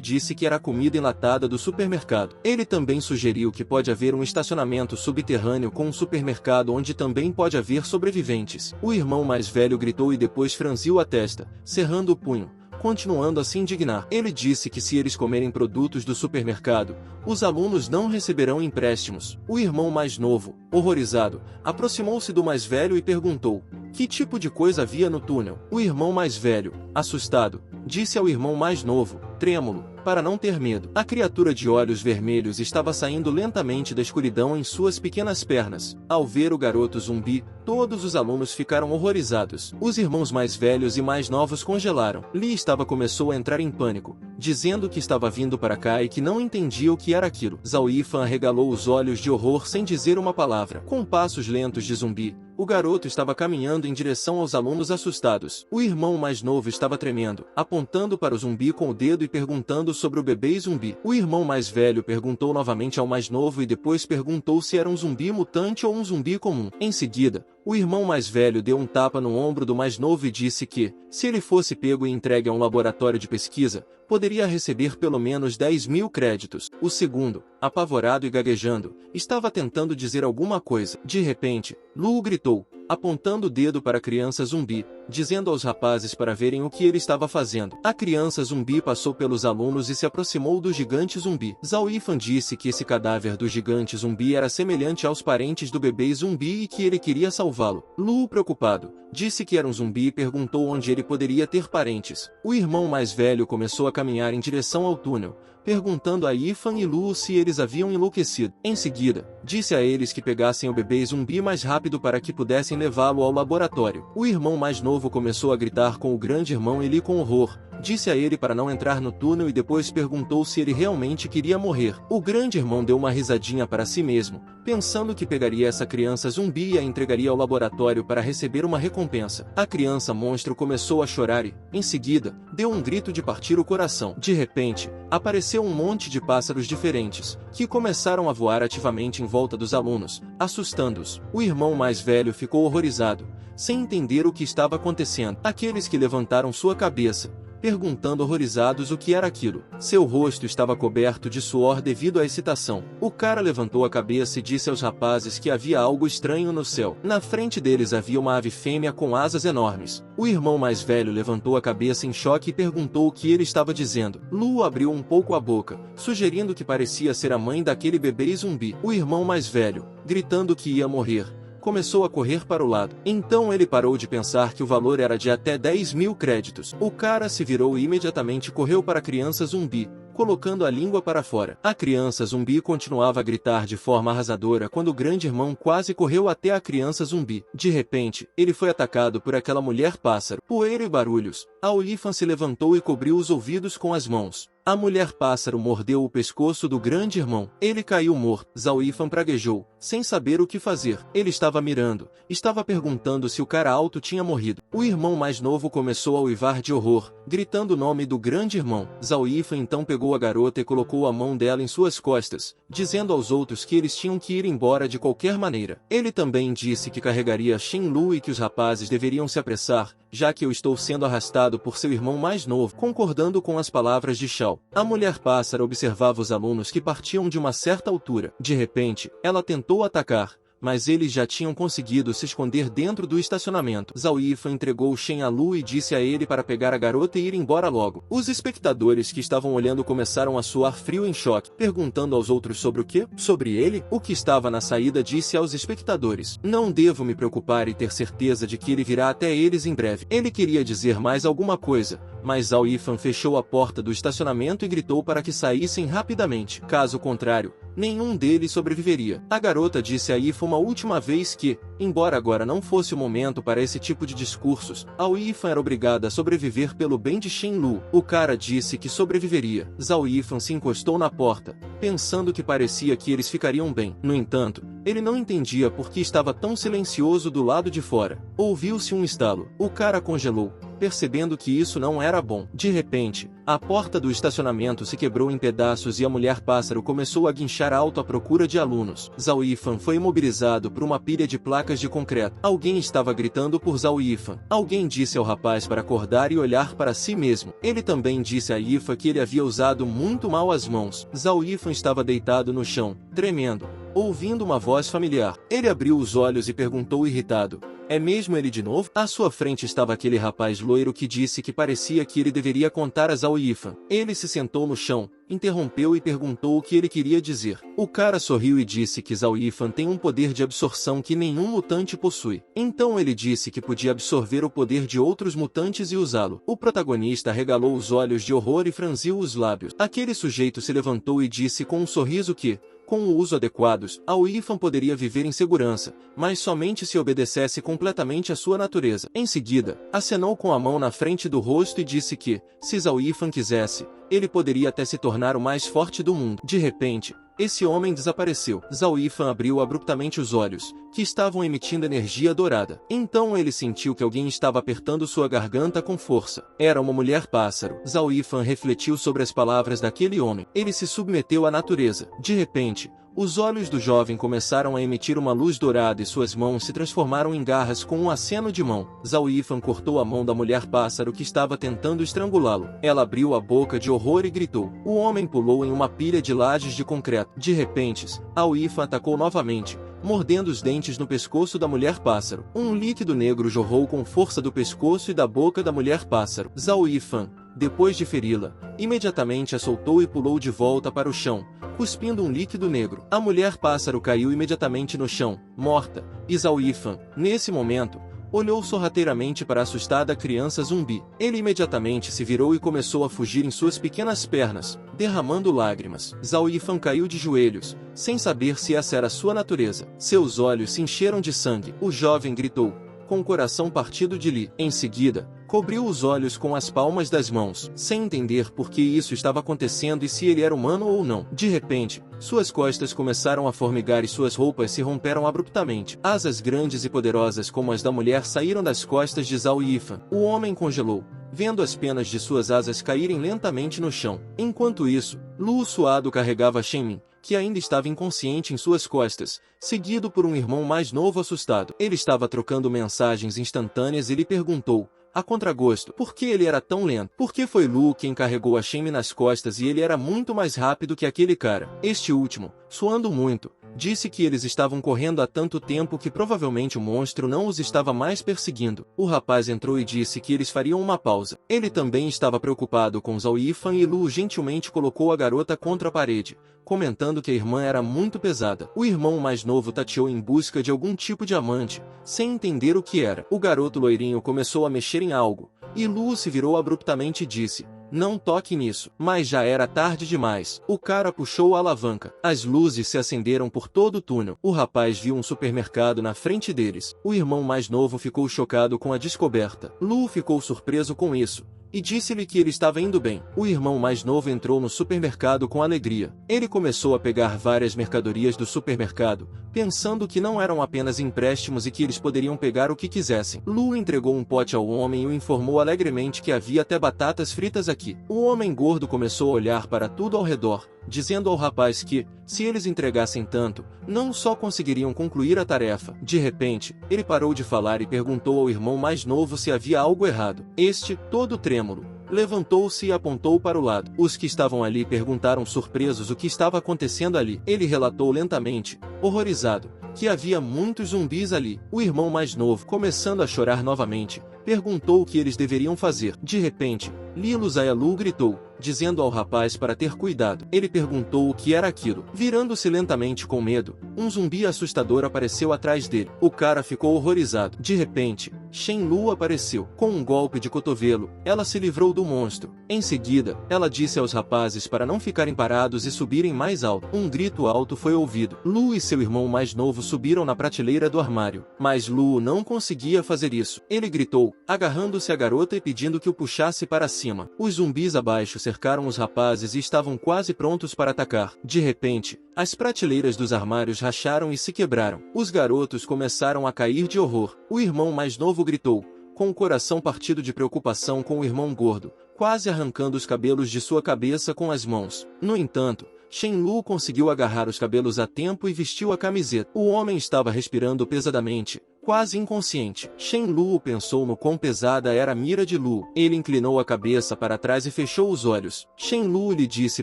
disse que era comida enlatada do supermercado. Ele também sugeriu que pode haver um estacionamento subterrâneo com um supermercado onde também pode haver sobreviventes. O irmão mais velho gritou e depois franziu a testa, cerrando o punho, continuando a se indignar. Ele disse que se eles comerem produtos do supermercado, os alunos não receberão empréstimos. O irmão mais novo, horrorizado, aproximou-se do mais velho e perguntou: que tipo de coisa havia no túnel? O irmão mais velho, assustado, disse ao irmão mais novo, trêmulo, para não ter medo. A criatura de olhos vermelhos estava saindo lentamente da escuridão em suas pequenas pernas. Ao ver o garoto zumbi, todos os alunos ficaram horrorizados. Os irmãos mais velhos e mais novos congelaram. Li começou a entrar em pânico, dizendo que estava vindo para cá e que não entendia o que era aquilo. Zhao Yifan arregalou os olhos de horror sem dizer uma palavra. Com passos lentos de zumbi, o garoto estava caminhando em direção aos alunos assustados. O irmão mais novo estava tremendo, apontando para o zumbi com o dedo e perguntando sobre o bebê zumbi. O irmão mais velho perguntou novamente ao mais novo e depois perguntou se era um zumbi mutante ou um zumbi comum. Em seguida, o irmão mais velho deu um tapa no ombro do mais novo e disse que, se ele fosse pego e entregue a um laboratório de pesquisa, poderia receber pelo menos 10.000 créditos. O segundo, apavorado e gaguejando, estava tentando dizer alguma coisa. De repente, Luo gritou, apontando o dedo para a criança zumbi, dizendo aos rapazes para verem o que ele estava fazendo. A criança zumbi passou pelos alunos e se aproximou do gigante zumbi. Zhao Yifan disse que esse cadáver do gigante zumbi era semelhante aos parentes do bebê zumbi e que ele queria salvá-lo. Luo, preocupado, disse que era um zumbi e perguntou onde ele poderia ter parentes. O irmão mais velho começou a caminhar em direção ao túnel, perguntando a Yifan e Luo se eles haviam enlouquecido. Em seguida, disse a eles que pegassem o bebê zumbi mais rápido para que pudessem levá-lo ao laboratório. O irmão mais novo começou a gritar com o grande irmão e Li com horror. Disse a ele para não entrar no túnel e depois perguntou se ele realmente queria morrer. O grande irmão deu uma risadinha para si mesmo, pensando que pegaria essa criança zumbi e a entregaria ao laboratório para receber uma recompensa. A criança monstro começou a chorar e, em seguida, deu um grito de partir o coração. De repente, apareceu um monte de pássaros diferentes, que começaram a voar ativamente em volta dos alunos, assustando-os. O irmão mais velho ficou horrorizado, sem entender o que estava acontecendo. Aqueles que levantaram sua cabeça, perguntando horrorizados o que era aquilo. Seu rosto estava coberto de suor devido à excitação. O cara levantou a cabeça e disse aos rapazes que havia algo estranho no céu. Na frente deles havia uma ave fêmea com asas enormes. O irmão mais velho levantou a cabeça em choque e perguntou o que ele estava dizendo. Luo abriu um pouco a boca, sugerindo que parecia ser a mãe daquele bebê zumbi. O irmão mais velho, gritando que ia morrer, começou a correr para o lado. Então ele parou de pensar que o valor era de até 10.000 créditos. O cara se virou e imediatamente correu para a criança zumbi, colocando a língua para fora. A criança zumbi continuava a gritar de forma arrasadora quando o grande irmão quase correu até a criança zumbi. De repente, ele foi atacado por aquela mulher pássaro. Poeira e barulhos. Zhao Yifan se levantou e cobriu os ouvidos com as mãos, A mulher-pássaro mordeu o pescoço do grande irmão. Ele caiu morto. Zhao Yifan praguejou, sem saber o que fazer. Ele estava mirando, estava perguntando se o cara alto tinha morrido. O irmão mais novo começou a uivar de horror, gritando o nome do grande irmão. Zhao Yifan então pegou a garota e colocou a mão dela em suas costas, dizendo aos outros que eles tinham que ir embora de qualquer maneira. Ele também disse que carregaria Shen Lu e que os rapazes deveriam se apressar, já que eu estou sendo arrastado por seu irmão mais novo, concordando com as palavras de Shao. A mulher-pássaro observava os alunos que partiam de uma certa altura. De repente, ela tentou atacar, mas eles já tinham conseguido se esconder dentro do estacionamento. Zhao Yifan entregou Shen a Lu e disse a ele para pegar a garota e ir embora logo. Os espectadores que estavam olhando começaram a suar frio em choque, perguntando aos outros sobre o quê? Sobre ele? O que estava na saída disse aos espectadores: não devo me preocupar e ter certeza de que ele virá até eles em breve. Ele queria dizer mais alguma coisa, mas Zhao Yifan fechou a porta do estacionamento e gritou para que saíssem rapidamente. Caso contrário, nenhum deles sobreviveria. A garota disse a Yifan uma última vez que, embora agora não fosse o momento para esse tipo de discursos, Zhao Yifan era obrigada a sobreviver pelo bem de Shen Lu. O cara disse que sobreviveria. Zhao Yifan se encostou na porta, pensando que parecia que eles ficariam bem. No entanto, ele não entendia por que estava tão silencioso do lado de fora. Ouviu-se um estalo. O cara congelou, percebendo que isso não era bom. De repente, a porta do estacionamento se quebrou em pedaços e a mulher-pássaro começou a guinchar alto à procura de alunos. Zhao Yifan foi imobilizado por uma pilha de placas de concreto. Alguém estava gritando por Zhao Yifan. Alguém disse ao rapaz para acordar e olhar para si mesmo. Ele também disse a Yifan que ele havia usado muito mal as mãos. Zhao Yifan estava deitado no chão, tremendo, ouvindo uma voz familiar. Ele abriu os olhos e perguntou irritado: é mesmo ele de novo? À sua frente estava aquele rapaz loiro que disse que parecia que ele deveria contar a Zhao Yifan. Ele se sentou no chão, interrompeu e perguntou o que ele queria dizer. O cara sorriu e disse que Zhao Yifan tem um poder de absorção que nenhum mutante possui. Então ele disse que podia absorver o poder de outros mutantes e usá-lo. O protagonista arregalou os olhos de horror e franziu os lábios. Aquele sujeito se levantou e disse com um sorriso que, com o uso adequado, Zhao Yifan poderia viver em segurança, mas somente se obedecesse completamente à sua natureza. Em seguida, acenou com a mão na frente do rosto e disse que, se Zhao Yifan quisesse, ele poderia até se tornar o mais forte do mundo. De repente, esse homem desapareceu. Zhao Yifan abriu abruptamente os olhos, que estavam emitindo energia dourada. Então ele sentiu que alguém estava apertando sua garganta com força. Era uma mulher-pássaro. Zhao Yifan refletiu sobre as palavras daquele homem. Ele se submeteu à natureza. De repente, os olhos do jovem começaram a emitir uma luz dourada e suas mãos se transformaram em garras com um aceno de mão. Zhao Yifan cortou a mão da mulher-pássaro que estava tentando estrangulá-lo. Ela abriu a boca de horror e gritou. O homem pulou em uma pilha de lajes de concreto. De repente, Zhao Yifan atacou novamente, mordendo os dentes no pescoço da mulher-pássaro. Um líquido negro jorrou com força do pescoço e da boca da mulher-pássaro. Zhao Yifan, depois de feri-la, imediatamente a soltou e pulou de volta para o chão, cuspindo um líquido negro. A mulher-pássaro caiu imediatamente no chão, morta, e Zhao Yifan, nesse momento, olhou sorrateiramente para a assustada criança zumbi. Ele imediatamente se virou e começou a fugir em suas pequenas pernas, derramando lágrimas. Zhao Yifan caiu de joelhos, sem saber se essa era sua natureza. Seus olhos se encheram de sangue. O jovem gritou, com o coração partido de li. Em seguida, cobriu os olhos com as palmas das mãos, sem entender por que isso estava acontecendo e se ele era humano ou não. De repente, suas costas começaram a formigar e suas roupas se romperam abruptamente. Asas grandes e poderosas como as da mulher saíram das costas de Zhao Yifan. O homem congelou, vendo as penas de suas asas caírem lentamente no chão. Enquanto isso, Lu suado carregava Shenmin, que ainda estava inconsciente em suas costas, seguido por um irmão mais novo assustado. Ele estava trocando mensagens instantâneas e lhe perguntou, a contragosto, por que ele era tão lento? Por que foi Lu quem carregou a Shenmin nas costas e ele era muito mais rápido que aquele cara? Este último, suando muito, disse que eles estavam correndo há tanto tempo que provavelmente o monstro não os estava mais perseguindo. O rapaz entrou e disse que eles fariam uma pausa. Ele também estava preocupado com Zhao Yifan e Lu gentilmente colocou a garota contra a parede, comentando que a irmã era muito pesada. O irmão mais novo tateou em busca de algum tipo de amante, sem entender o que era. O garoto loirinho começou a mexer em algo, e Lu se virou abruptamente e disse, não toque nisso. Mas já era tarde demais. O cara puxou a alavanca. As luzes se acenderam por todo o túnel. O rapaz viu um supermercado na frente deles. O irmão mais novo ficou chocado com a descoberta. Lu ficou surpreso com isso, e disse-lhe que ele estava indo bem. O irmão mais novo entrou no supermercado com alegria. Ele começou a pegar várias mercadorias do supermercado, pensando que não eram apenas empréstimos e que eles poderiam pegar o que quisessem. Lu entregou um pote ao homem e o informou alegremente que havia até batatas fritas aqui. O homem gordo começou a olhar para tudo ao redor, dizendo ao rapaz que, se eles entregassem tanto, não só conseguiriam concluir a tarefa. De repente, ele parou de falar e perguntou ao irmão mais novo se havia algo errado. Este, todo trêmulo, levantou-se e apontou para o lado. Os que estavam ali perguntaram surpresos o que estava acontecendo ali. Ele relatou lentamente, horrorizado, que havia muitos zumbis ali. O irmão mais novo, começando a chorar novamente, perguntou o que eles deveriam fazer. De repente, Lilo Zaialu gritou, dizendo ao rapaz para ter cuidado. Ele perguntou o que era aquilo. Virando-se lentamente com medo, um zumbi assustador apareceu atrás dele. O cara ficou horrorizado. De repente, Shen Lu apareceu. Com um golpe de cotovelo, ela se livrou do monstro. Em seguida, ela disse aos rapazes para não ficarem parados e subirem mais alto. Um grito alto foi ouvido. Lu e seu irmão mais novo subiram na prateleira do armário. Mas Lu não conseguia fazer isso. Ele gritou, agarrando-se à garota e pedindo que o puxasse para cima. Os zumbis abaixo cercaram os rapazes e estavam quase prontos para atacar. De repente, as prateleiras dos armários racharam e se quebraram. Os garotos começaram a cair de horror. O irmão mais novo gritou, com o coração partido de preocupação com o irmão gordo, quase arrancando os cabelos de sua cabeça com as mãos. No entanto, Shen Lu conseguiu agarrar os cabelos a tempo e vestiu a camiseta. O homem estava respirando pesadamente, quase inconsciente. Shen Lu pensou no quão pesada era a mira de Lu. Ele inclinou a cabeça para trás e fechou os olhos. Shen Lu lhe disse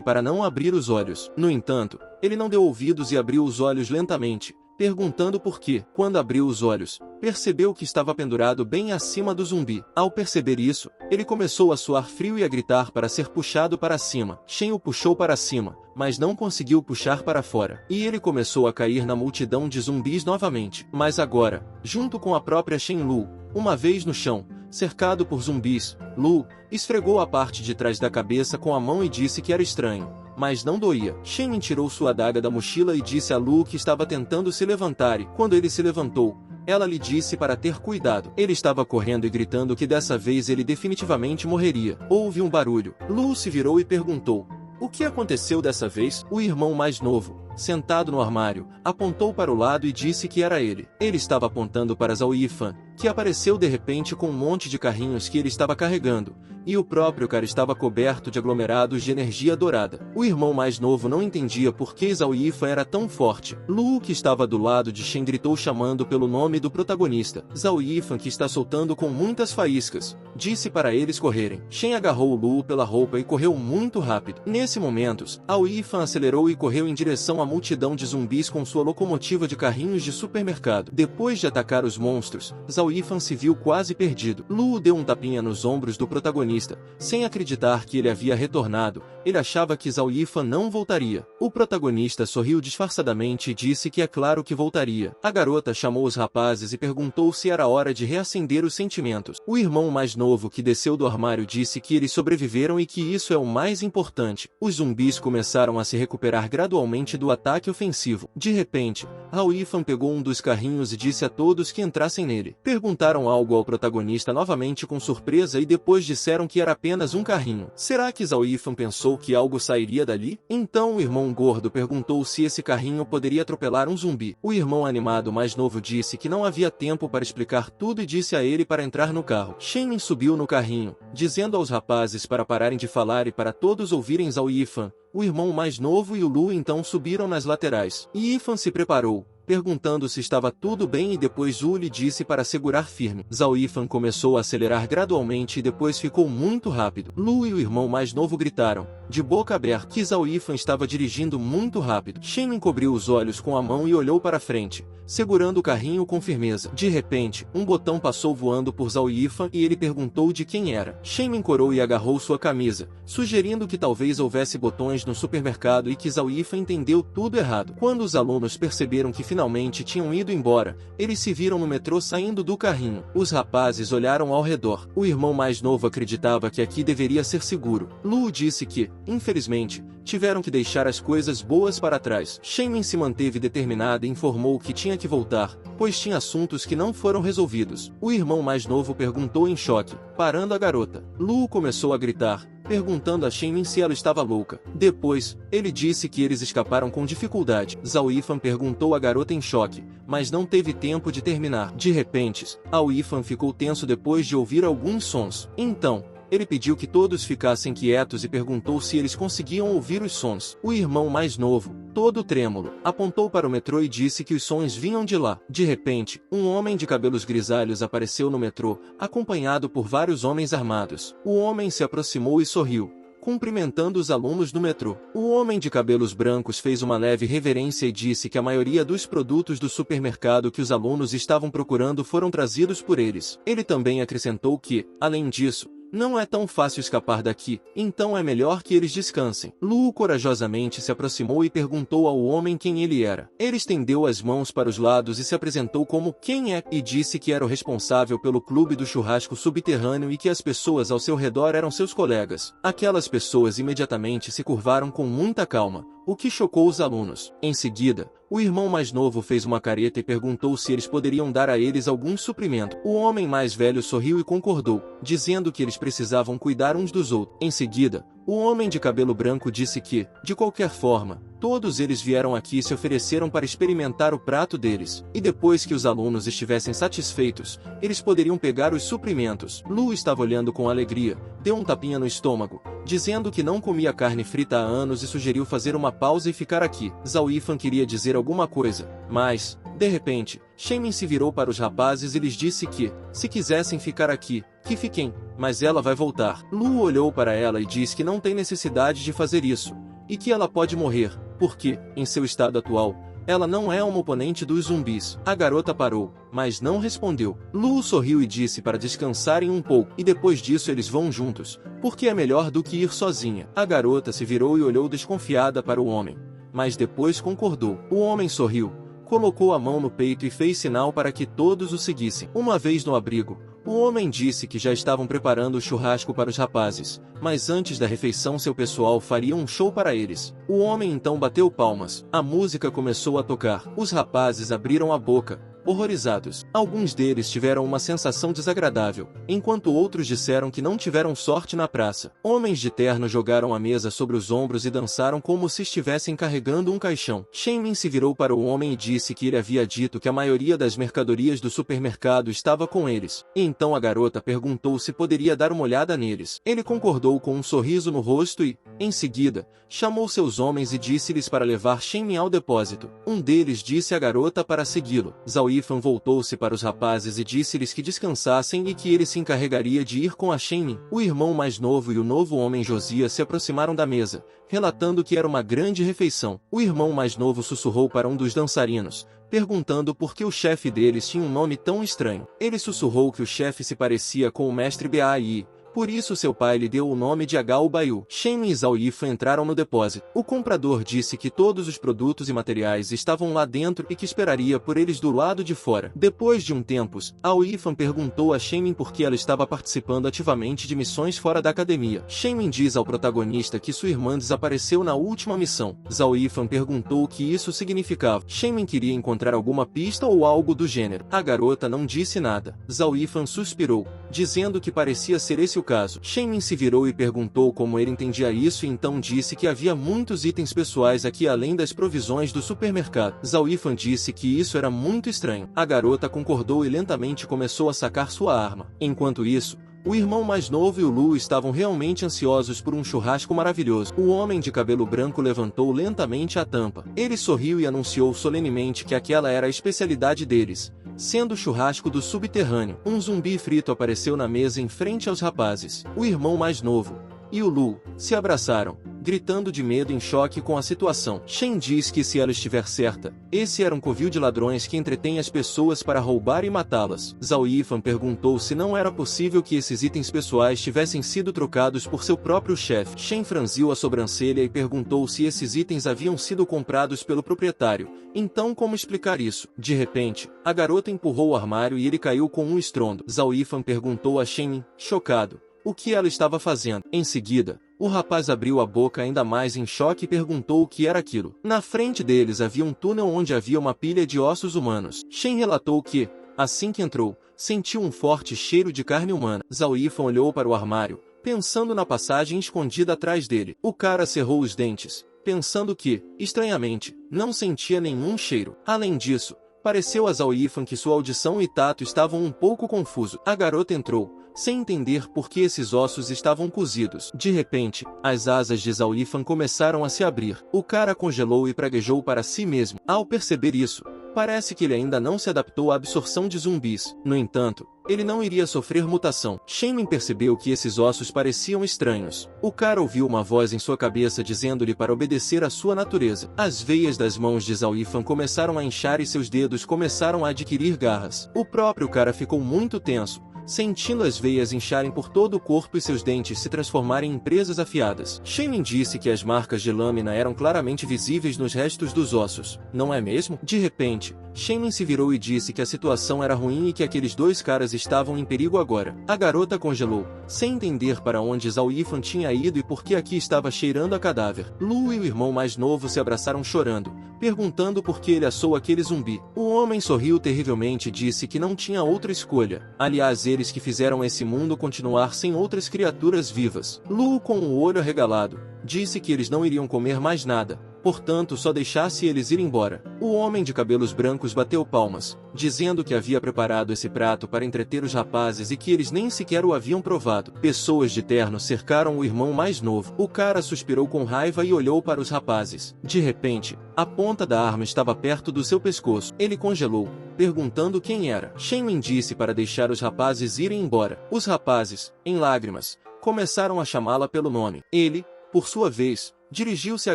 para não abrir os olhos. No entanto, ele não deu ouvidos e abriu os olhos lentamente, perguntando por quê. Quando abriu os olhos, percebeu que estava pendurado bem acima do zumbi. Ao perceber isso, ele começou a suar frio e a gritar para ser puxado para cima. Shen o puxou para cima, mas não conseguiu puxar para fora. E ele começou a cair na multidão de zumbis novamente. Mas agora, junto com a própria Shen Lu, uma vez no chão, cercado por zumbis, Lu esfregou a parte de trás da cabeça com a mão e disse que era estranho, mas não doía. Shen tirou sua adaga da mochila e disse a Lu que estava tentando se levantar e, quando ele se levantou, ela lhe disse para ter cuidado. Ele estava correndo e gritando que dessa vez ele definitivamente morreria. Houve um barulho. Lu se virou e perguntou, o que aconteceu dessa vez? O irmão mais novo, sentado no armário, apontou para o lado e disse que era ele. Ele estava apontando para Zhao Yifan, que apareceu de repente com um monte de carrinhos que ele estava carregando, e o próprio cara estava coberto de aglomerados de energia dourada. O irmão mais novo não entendia por que Zhao Yifan era tão forte. Lu, que estava do lado de Shen, gritou chamando pelo nome do protagonista. Zhao Yifan, que está soltando com muitas faíscas, disse para eles correrem. Shen agarrou Lu pela roupa e correu muito rápido. Nesse momento, Zhao Yifan acelerou e correu em direção à multidão de zumbis com sua locomotiva de carrinhos de supermercado. Depois de atacar os monstros, Zhao Yifan se viu quase perdido. Lu deu um tapinha nos ombros do protagonista. Sem acreditar que ele havia retornado, ele achava que Zhao Yifan não voltaria. O protagonista sorriu disfarçadamente e disse que é claro que voltaria. A garota chamou os rapazes e perguntou se era hora de reacender os sentimentos. O irmão mais novo, que desceu do armário, disse que eles sobreviveram e que isso é o mais importante. Os zumbis começaram a se recuperar gradualmente do ataque ofensivo. De repente, Zhao Yifan pegou um dos carrinhos e disse a todos que entrassem nele. Perguntaram algo ao protagonista novamente com surpresa e depois disseram que era apenas um carrinho. Será que Zhao Yifan pensou que algo sairia dali? Então o irmão gordo perguntou se esse carrinho poderia atropelar um zumbi. O irmão animado mais novo disse que não havia tempo para explicar tudo e disse a ele para entrar no carro. Shen subiu no carrinho, dizendo aos rapazes para pararem de falar e para todos ouvirem Zhao Yifan. O irmão mais novo e o Lu então subiram nas laterais. Yifan se preparou, perguntando se estava tudo bem e depois Zhu lhe disse para segurar firme. Zhao Yifan começou a acelerar gradualmente e depois ficou muito rápido. Lu e o irmão mais novo gritaram, de boca aberta, que Zhao Yifan estava dirigindo muito rápido. Shen encobriu os olhos com a mão e olhou para frente, segurando o carrinho com firmeza. De repente, um botão passou voando por Zhao Yifan e ele perguntou de quem era. Shen encorou e agarrou sua camisa, sugerindo que talvez houvesse botões no supermercado e que Zhao Yifan entendeu tudo errado. Quando os alunos perceberam que finalmente tinham ido embora, eles se viram no metrô saindo do carrinho. Os rapazes olharam ao redor. O irmão mais novo acreditava que aqui deveria ser seguro. Lu disse que, infelizmente, tiveram que deixar as coisas boas para trás. Shenmin se manteve determinada e informou que tinha que voltar, pois tinha assuntos que não foram resolvidos. O irmão mais novo perguntou em choque, parando a garota. Lu começou a gritar, perguntando a Shenmin se ela estava louca. Depois, ele disse que eles escaparam com dificuldade. Zhao Yifan perguntou à garota em choque, mas não teve tempo de terminar. De repente, Zhao Yifan ficou tenso depois de ouvir alguns sons. Então, ele pediu que todos ficassem quietos e perguntou se eles conseguiam ouvir os sons. O irmão mais novo, todo trêmulo, apontou para o metrô e disse que os sons vinham de lá. De repente, um homem de cabelos grisalhos apareceu no metrô, acompanhado por vários homens armados. O homem se aproximou e sorriu, cumprimentando os alunos do metrô. O homem de cabelos brancos fez uma leve reverência e disse que a maioria dos produtos do supermercado que os alunos estavam procurando foram trazidos por eles. Ele também acrescentou que, além disso, não é tão fácil escapar daqui, então é melhor que eles descansem. Lu corajosamente se aproximou e perguntou ao homem quem ele era. Ele estendeu as mãos para os lados e se apresentou como quem é, e disse que era o responsável pelo clube do churrasco subterrâneo e que as pessoas ao seu redor eram seus colegas. Aquelas pessoas imediatamente se curvaram com muita calma, o que chocou os alunos. Em seguida, o irmão mais novo fez uma careta e perguntou se eles poderiam dar a eles algum suprimento. O homem mais velho sorriu e concordou, dizendo que eles precisavam cuidar uns dos outros. Em seguida, o homem de cabelo branco disse que, de qualquer forma, todos eles vieram aqui e se ofereceram para experimentar o prato deles, e depois que os alunos estivessem satisfeitos, eles poderiam pegar os suprimentos. Lu estava olhando com alegria, deu um tapinha no estômago, dizendo que não comia carne frita há anos e sugeriu fazer uma pausa e ficar aqui. Zhao Yifan queria dizer alguma coisa, mas, de repente, Shenmin se virou para os rapazes e lhes disse que, se quisessem ficar aqui, que fiquem, mas ela vai voltar. Lu olhou para ela e disse que não tem necessidade de fazer isso, e que ela pode morrer, porque, em seu estado atual, ela não é uma oponente dos zumbis. A garota parou, mas não respondeu. Lu sorriu e disse para descansarem um pouco, e depois disso eles vão juntos, porque é melhor do que ir sozinha. A garota se virou e olhou desconfiada para o homem, mas depois concordou. O homem sorriu, colocou a mão no peito e fez sinal para que todos o seguissem. Uma vez no abrigo, o homem disse que já estavam preparando o churrasco para os rapazes, mas antes da refeição seu pessoal faria um show para eles. O homem então bateu palmas. A música começou a tocar. Os rapazes abriram a boca, horrorizados. Alguns deles tiveram uma sensação desagradável, enquanto outros disseram que não tiveram sorte na praça. Homens de terno jogaram a mesa sobre os ombros e dançaram como se estivessem carregando um caixão. Shenmin se virou para o homem e disse que ele havia dito que a maioria das mercadorias do supermercado estava com eles. Então a garota perguntou se poderia dar uma olhada neles. Ele concordou com um sorriso no rosto e, em seguida, chamou seus homens e disse-lhes para levar Shenmin ao depósito. Um deles disse à garota para segui-lo. Zhao Yifan voltou-se para os rapazes e disse-lhes que descansassem e que ele se encarregaria de ir com a Shenmin. O irmão mais novo e o novo homem Josias se aproximaram da mesa, relatando que era uma grande refeição. O irmão mais novo sussurrou para um dos dançarinos, perguntando por que o chefe deles tinha um nome tão estranho. Ele sussurrou que o chefe se parecia com o mestre Bai, por isso seu pai lhe deu o nome de Agao Baiu. Shenmin e Zhao Yifan entraram no depósito. O comprador disse que todos os produtos e materiais estavam lá dentro e que esperaria por eles do lado de fora. Depois de um tempo, Zhao Yifan perguntou a Shenmin por que ela estava participando ativamente de missões fora da academia. Shenmin diz ao protagonista que sua irmã desapareceu na última missão. Zhao Yifan perguntou o que isso significava. Shenmin queria encontrar alguma pista ou algo do gênero. A garota não disse nada. Zhao Yifan suspirou, dizendo que parecia ser esse o caso. Shenmin se virou e perguntou como ele entendia isso e então disse que havia muitos itens pessoais aqui além das provisões do supermercado. Zhao Yifan disse que isso era muito estranho. A garota concordou e lentamente começou a sacar sua arma. Enquanto isso, o irmão mais novo e o Lu estavam realmente ansiosos por um churrasco maravilhoso. O homem de cabelo branco levantou lentamente a tampa. Ele sorriu e anunciou solenemente que aquela era a especialidade deles, sendo o churrasco do subterrâneo. Um zumbi frito apareceu na mesa em frente aos rapazes. O irmão mais novo e o Lu se abraçaram, gritando de medo em choque com a situação. Shen diz que se ela estiver certa, esse era um covil de ladrões que entretém as pessoas para roubar e matá-las. Zhao Yifan perguntou se não era possível que esses itens pessoais tivessem sido trocados por seu próprio chefe. Shen franziu a sobrancelha e perguntou se esses itens haviam sido comprados pelo proprietário. Então como explicar isso? De repente, a garota empurrou o armário e ele caiu com um estrondo. Zhao Yifan perguntou a Shen, chocado, o que ela estava fazendo. Em seguida, o rapaz abriu a boca ainda mais em choque e perguntou o que era aquilo. Na frente deles havia um túnel onde havia uma pilha de ossos humanos. Shen relatou que, assim que entrou, sentiu um forte cheiro de carne humana. Zhao Yifan olhou para o armário, pensando na passagem escondida atrás dele. O cara cerrou os dentes, pensando que, estranhamente, não sentia nenhum cheiro. Além disso, pareceu a Zhao Yifan que sua audição e tato estavam um pouco confusos. A garota entrou, sem entender por que esses ossos estavam cozidos. De repente, as asas de Zhao Yifan começaram a se abrir. O cara congelou e praguejou para si mesmo. Ao perceber isso, parece que ele ainda não se adaptou à absorção de zumbis. No entanto, ele não iria sofrer mutação. Shenmin percebeu que esses ossos pareciam estranhos. O cara ouviu uma voz em sua cabeça dizendo-lhe para obedecer à sua natureza. As veias das mãos de Zhao Yifan começaram a inchar e seus dedos começaram a adquirir garras. O próprio cara ficou muito tenso, sentindo as veias incharem por todo o corpo e seus dentes se transformarem em presas afiadas. Shenmin disse que as marcas de lâmina eram claramente visíveis nos restos dos ossos. Não é mesmo? De repente, Shenmin se virou e disse que a situação era ruim e que aqueles dois caras estavam em perigo agora. A garota congelou, sem entender para onde Zhao Yifan tinha ido e por que aqui estava cheirando a cadáver. Lu e o irmão mais novo se abraçaram chorando, perguntando por que ele assou aquele zumbi. O homem sorriu terrivelmente e disse que não tinha outra escolha. Aliás, eles que fizeram esse mundo continuar sem outras criaturas vivas. Lu, com o olho arregalado, disse que eles não iriam comer mais nada, portanto só deixasse eles ir embora. O homem de cabelos brancos bateu palmas, dizendo que havia preparado esse prato para entreter os rapazes e que eles nem sequer o haviam provado. Pessoas de terno cercaram o irmão mais novo. O cara suspirou com raiva e olhou para os rapazes. De repente, a ponta da arma estava perto do seu pescoço. Ele congelou, perguntando quem era. Shenmin disse para deixar os rapazes irem embora. Os rapazes, em lágrimas, começaram a chamá-la pelo nome. Ele, por sua vez, dirigiu-se à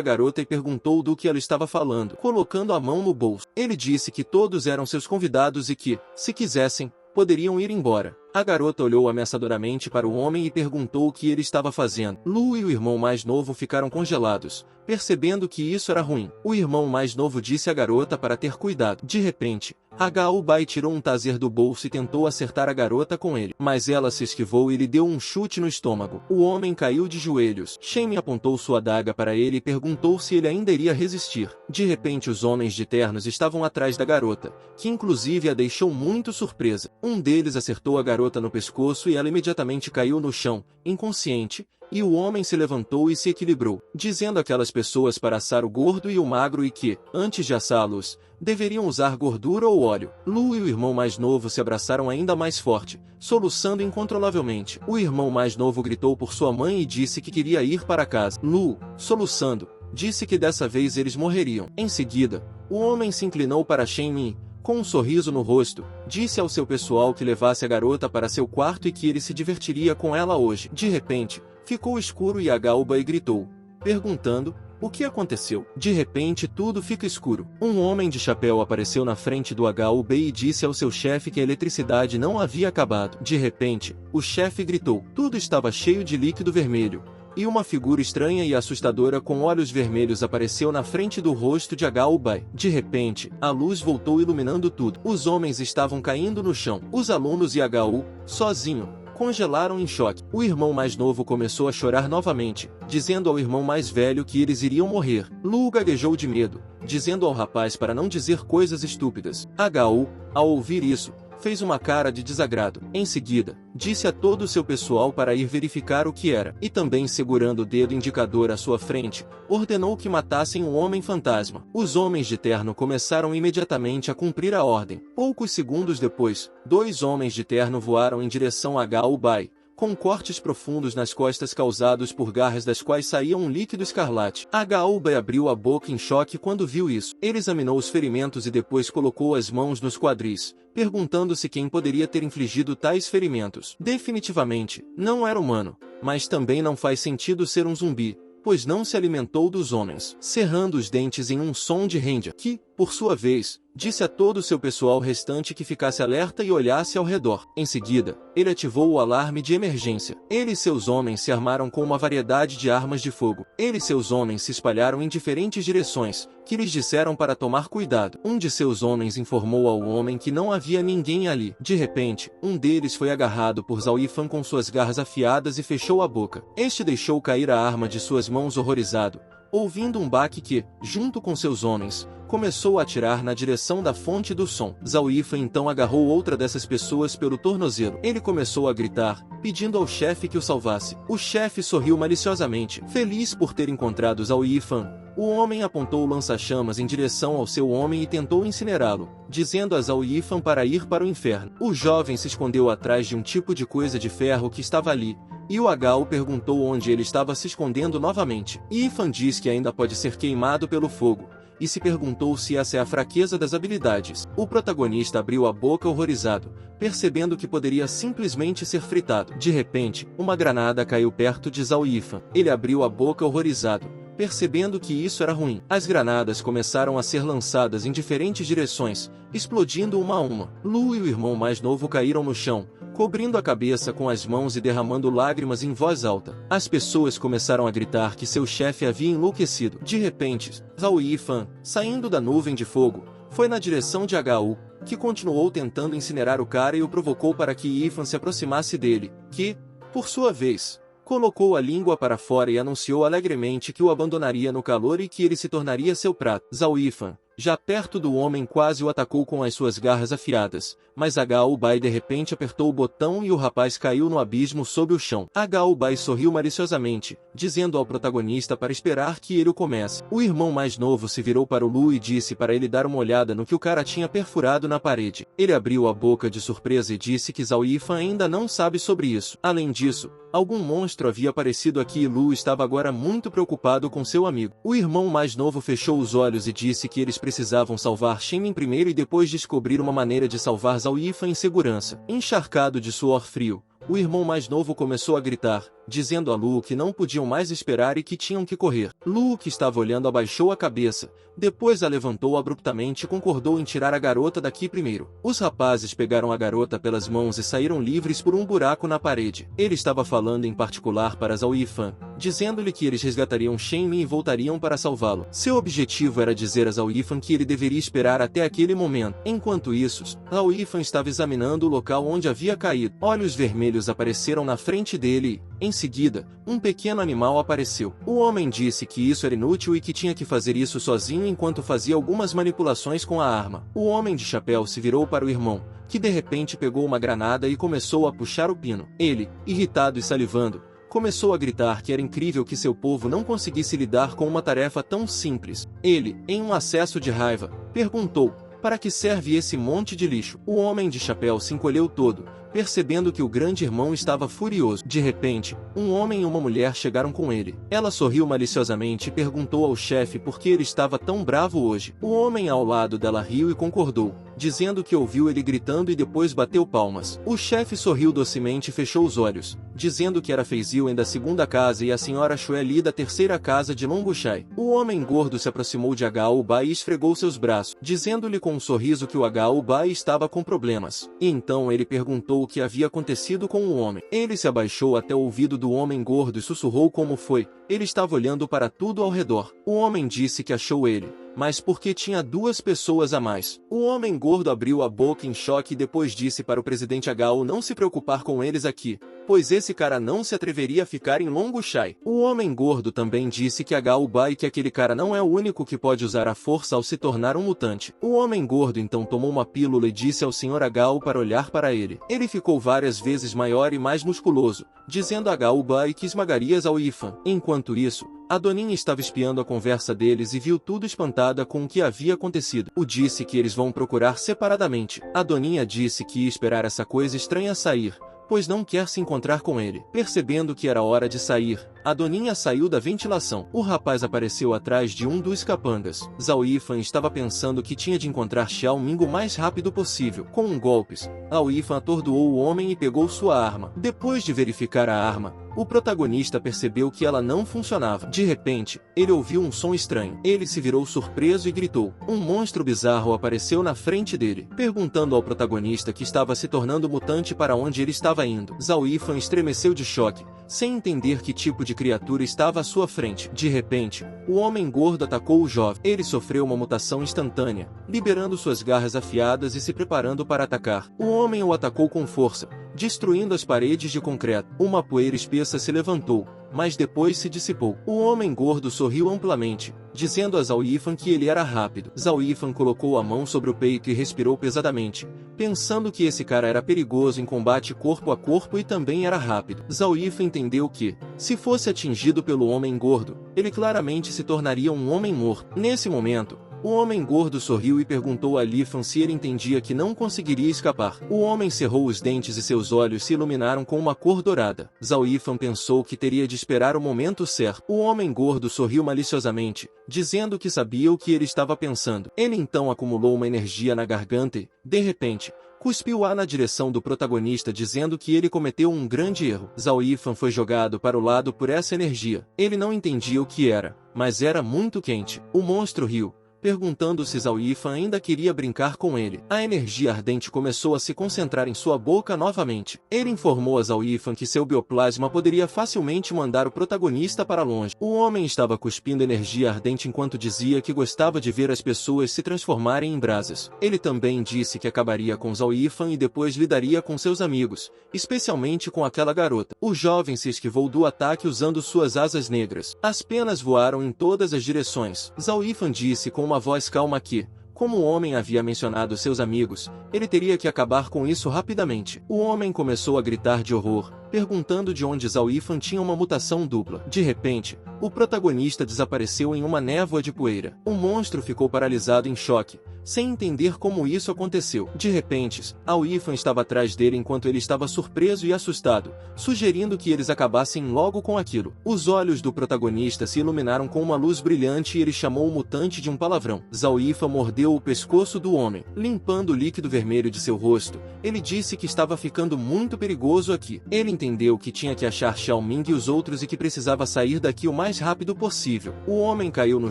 garota e perguntou do que ela estava falando, colocando a mão no bolso. Ele disse que todos eram seus convidados e que, se quisessem, poderiam ir embora. A garota olhou ameaçadoramente para o homem e perguntou o que ele estava fazendo. Lu e o irmão mais novo ficaram congelados, percebendo que isso era ruim. O irmão mais novo disse à garota para ter cuidado. De repente, Gao Bai tirou um taser do bolso e tentou acertar a garota com ele, mas ela se esquivou e lhe deu um chute no estômago. O homem caiu de joelhos. Shenmin apontou sua adaga para ele e perguntou se ele ainda iria resistir. De repente os homens de ternos estavam atrás da garota, que inclusive a deixou muito surpresa. Um deles acertou a garota no pescoço e ela imediatamente caiu no chão, inconsciente, e o homem se levantou e se equilibrou, dizendo àquelas pessoas para assar o gordo e o magro e que, antes de assá-los, deveriam usar gordura ou óleo. Lu e o irmão mais novo se abraçaram ainda mais forte, soluçando incontrolavelmente. O irmão mais novo gritou por sua mãe e disse que queria ir para casa. Lu, soluçando, disse que dessa vez eles morreriam. Em seguida, o homem se inclinou para Shenmin, com um sorriso no rosto, disse ao seu pessoal que levasse a garota para seu quarto e que ele se divertiria com ela hoje. De repente, ficou escuro e Gao Bai gritou, perguntando, o que aconteceu? De repente tudo fica escuro. Um homem de chapéu apareceu na frente do Gao Bai e disse ao seu chefe que a eletricidade não havia acabado. De repente, o chefe gritou, tudo estava cheio de líquido vermelho, e uma figura estranha e assustadora com olhos vermelhos apareceu na frente do rosto de Gao Bai. De repente, a luz voltou iluminando tudo. Os homens estavam caindo no chão. Os alunos e Gao, sozinho, congelaram em choque. O irmão mais novo começou a chorar novamente, dizendo ao irmão mais velho que eles iriam morrer. Lu gaguejou de medo, dizendo ao rapaz para não dizer coisas estúpidas. Gao, ao ouvir isso, fez uma cara de desagrado. Em seguida, disse a todo o seu pessoal para ir verificar o que era, e também segurando o dedo indicador à sua frente, ordenou que matassem o homem fantasma. Os homens de terno começaram imediatamente a cumprir a ordem. Poucos segundos depois, 2 homens de terno voaram em direção a Gao Bai, com cortes profundos nas costas causados por garras das quais saía um líquido escarlate. Gao Bai abriu a boca em choque quando viu isso. Ele examinou os ferimentos e depois colocou as mãos nos quadris, perguntando-se quem poderia ter infligido tais ferimentos. Definitivamente, não era humano, mas também não faz sentido ser um zumbi, pois não se alimentou dos homens, cerrando os dentes em um som de rende, que, por sua vez, disse a todo o seu pessoal restante que ficasse alerta e olhasse ao redor. Em seguida, ele ativou o alarme de emergência. Ele e seus homens se armaram com uma variedade de armas de fogo. Ele e seus homens se espalharam em diferentes direções, que lhes disseram para tomar cuidado. Um de seus homens informou ao homem que não havia ninguém ali. De repente, um deles foi agarrado por Zaoifan com suas garras afiadas e fechou a boca. Este deixou cair a arma de suas mãos horrorizado, ouvindo um baque que, junto com seus homens, começou a atirar na direção da fonte do som. Zaoifan então agarrou outra dessas pessoas pelo tornozelo. Ele começou a gritar, pedindo ao chefe que o salvasse. O chefe sorriu maliciosamente, feliz por ter encontrado Zaoifan. O homem apontou o lança-chamas em direção ao seu homem e tentou incinerá-lo, dizendo a Zaoifan para ir para o inferno. O jovem se escondeu atrás de um tipo de coisa de ferro que estava ali, e o H.U. perguntou onde ele estava se escondendo novamente. Ifan diz que ainda pode ser queimado pelo fogo, e se perguntou se essa é a fraqueza das habilidades. O protagonista abriu a boca horrorizado, percebendo que poderia simplesmente ser fritado. De repente, uma granada caiu perto de Zaoifan. Ele abriu a boca horrorizado, percebendo que isso era ruim. As granadas começaram a ser lançadas em diferentes direções, explodindo uma a uma. Lu e o irmão mais novo caíram no chão, cobrindo a cabeça com as mãos e derramando lágrimas em voz alta. As pessoas começaram a gritar que seu chefe havia enlouquecido. De repente, Zaoifan, saindo da nuvem de fogo, foi na direção de H.U., que continuou tentando incinerar o cara e o provocou para que Ifan se aproximasse dele, que, por sua vez, colocou a língua para fora e anunciou alegremente que o abandonaria no calor e que ele se tornaria seu prato. Zaoifan, já perto do homem, quase o atacou com as suas garras afiadas, mas H.U. Bai de repente apertou o botão e o rapaz caiu no abismo sob o chão. H.U. Bai sorriu maliciosamente, dizendo ao protagonista para esperar que ele o comesse. O irmão mais novo se virou para o Lu e disse para ele dar uma olhada no que o cara tinha perfurado na parede. Ele abriu a boca de surpresa e disse que Zaoifan ainda não sabe sobre isso. Além disso, algum monstro havia aparecido aqui e Lu estava agora muito preocupado com seu amigo. O irmão mais novo fechou os olhos e disse que eles precisavam salvar Shenmin primeiro e depois descobrir uma maneira de salvar Zaoifan em segurança. Encharcado de suor frio, o irmão mais novo começou a gritar, dizendo a Lu que não podiam mais esperar e que tinham que correr. Lu, que estava olhando, abaixou a cabeça, depois a levantou abruptamente e concordou em tirar a garota daqui primeiro. Os rapazes pegaram a garota pelas mãos e saíram livres por um buraco na parede. Ele estava falando em particular para Zaoifan, dizendo-lhe que eles resgatariam Shenmin e voltariam para salvá-lo. Seu objetivo era dizer a Zaoifan que ele deveria esperar até aquele momento. Enquanto isso, Zaoifan estava examinando o local onde havia caído. Olhos vermelhos apareceram na frente dele e, em seguida, um pequeno animal apareceu. O homem disse que isso era inútil e que tinha que fazer isso sozinho enquanto fazia algumas manipulações com a arma. O homem de chapéu se virou para o irmão, que de repente pegou uma granada e começou a puxar o pino. Ele, irritado e salivando, começou a gritar que era incrível que seu povo não conseguisse lidar com uma tarefa tão simples. Ele, em um acesso de raiva, perguntou: "Para que serve esse monte de lixo?" O homem de chapéu se encolheu todo, percebendo que o grande irmão estava furioso. De repente, um homem e uma mulher chegaram com ele. Ela sorriu maliciosamente e perguntou ao chefe por que ele estava tão bravo hoje. O homem ao lado dela riu e concordou, dizendo que ouviu ele gritando e depois bateu palmas. O chefe sorriu docemente e fechou os olhos, dizendo que era Feizilwen da segunda casa e a senhora Xueli da terceira casa de Longushai. O homem gordo se aproximou de H.U. Bai e esfregou seus braços, dizendo-lhe com um sorriso que o H.U. Bai estava com problemas. E então ele perguntou o que havia acontecido com o homem. Ele se abaixou até o ouvido do homem gordo e sussurrou como foi. Ele estava olhando para tudo ao redor. O homem disse que achou ele, mas porque tinha duas pessoas a mais. O homem gordo abriu a boca em choque e depois disse para o presidente H.U. não se preocupar com eles aqui, pois esse cara não se atreveria a ficar em Longushai. O homem gordo também disse que H.U. Bai que aquele cara não é o único que pode usar a força ao se tornar um mutante. O homem gordo então tomou uma pílula e disse ao Sr. H.U. para olhar para ele. Ele ficou várias vezes maior e mais musculoso, dizendo a H.U. Bai que esmagaria Zaoifan. Enquanto isso, a Doninha estava espiando a conversa deles e viu tudo espantada com o que havia acontecido. O disse que eles vão procurar separadamente. A Doninha disse que ia esperar essa coisa estranha sair, pois não quer se encontrar com ele. Percebendo que era hora de sair, a Doninha saiu da ventilação. O rapaz apareceu atrás de um dos capangas. Zaoifan estava pensando que tinha de encontrar Xiao Ming o mais rápido possível. Com golpes, Zaoifan atordoou o homem e pegou sua arma. Depois de verificar a arma, O protagonista percebeu que ela não funcionava. De repente, ele ouviu um som estranho. Ele se virou surpreso e gritou. Um monstro bizarro apareceu na frente dele, perguntando ao protagonista que estava se tornando mutante para onde ele estava indo. Zhao Yifan estremeceu de choque, sem entender que tipo de criatura estava à sua frente. De repente, o homem gordo atacou o jovem. Ele sofreu uma mutação instantânea, liberando suas garras afiadas e se preparando para atacar. O homem o atacou com força, destruindo as paredes de concreto. Uma poeira espessa se levantou, mas depois se dissipou. O homem gordo sorriu amplamente, dizendo a Zhao Yifan que ele era rápido. Zhao Yifan colocou a mão sobre o peito e respirou pesadamente, pensando que esse cara era perigoso em combate corpo a corpo e também era rápido. Zhao Yifan entendeu que, se fosse atingido pelo homem gordo, ele claramente se tornaria um homem morto. Nesse momento, o homem gordo sorriu e perguntou a Yifan se ele entendia que não conseguiria escapar. O homem cerrou os dentes e seus olhos se iluminaram com uma cor dourada. Zhao Yifan pensou que teria de esperar o momento certo. O homem gordo sorriu maliciosamente, dizendo que sabia o que ele estava pensando. Ele então acumulou uma energia na garganta e, de repente, cuspiu ar na direção do protagonista, dizendo que ele cometeu um grande erro. Zhao Yifan foi jogado para o lado por essa energia. Ele não entendia o que era, mas era muito quente. O monstro riu, perguntando se Zhao Yifan ainda queria brincar com ele. A energia ardente começou a se concentrar em sua boca novamente. Ele informou a Zhao Yifan que seu bioplasma poderia facilmente mandar o protagonista para longe. O homem estava cuspindo energia ardente enquanto dizia que gostava de ver as pessoas se transformarem em brasas. Ele também disse que acabaria com Zhao Yifan e depois lidaria com seus amigos, especialmente com aquela garota. O jovem se esquivou do ataque usando suas asas negras. As penas voaram em todas as direções. Zhao Yifan disse com uma voz calma que, como o homem havia mencionado seus amigos, ele teria que acabar com isso rapidamente. O homem começou a gritar de horror, perguntando de onde Zhao Yifan tinha uma mutação dupla. De repente, o protagonista desapareceu em uma névoa de poeira. O monstro ficou paralisado em choque, sem entender como isso aconteceu. De repente, Zhao Yifan estava atrás dele enquanto ele estava surpreso e assustado, sugerindo que eles acabassem logo com aquilo. Os olhos do protagonista se iluminaram com uma luz brilhante e ele chamou o mutante de um palavrão. Zhao Yifan mordeu o pescoço do homem, limpando o líquido vermelho de seu rosto. Ele disse que estava ficando muito perigoso aqui. Ele entendeu que tinha que achar Xiao Ming e os outros e que precisava sair daqui o mais rápido possível. O homem caiu no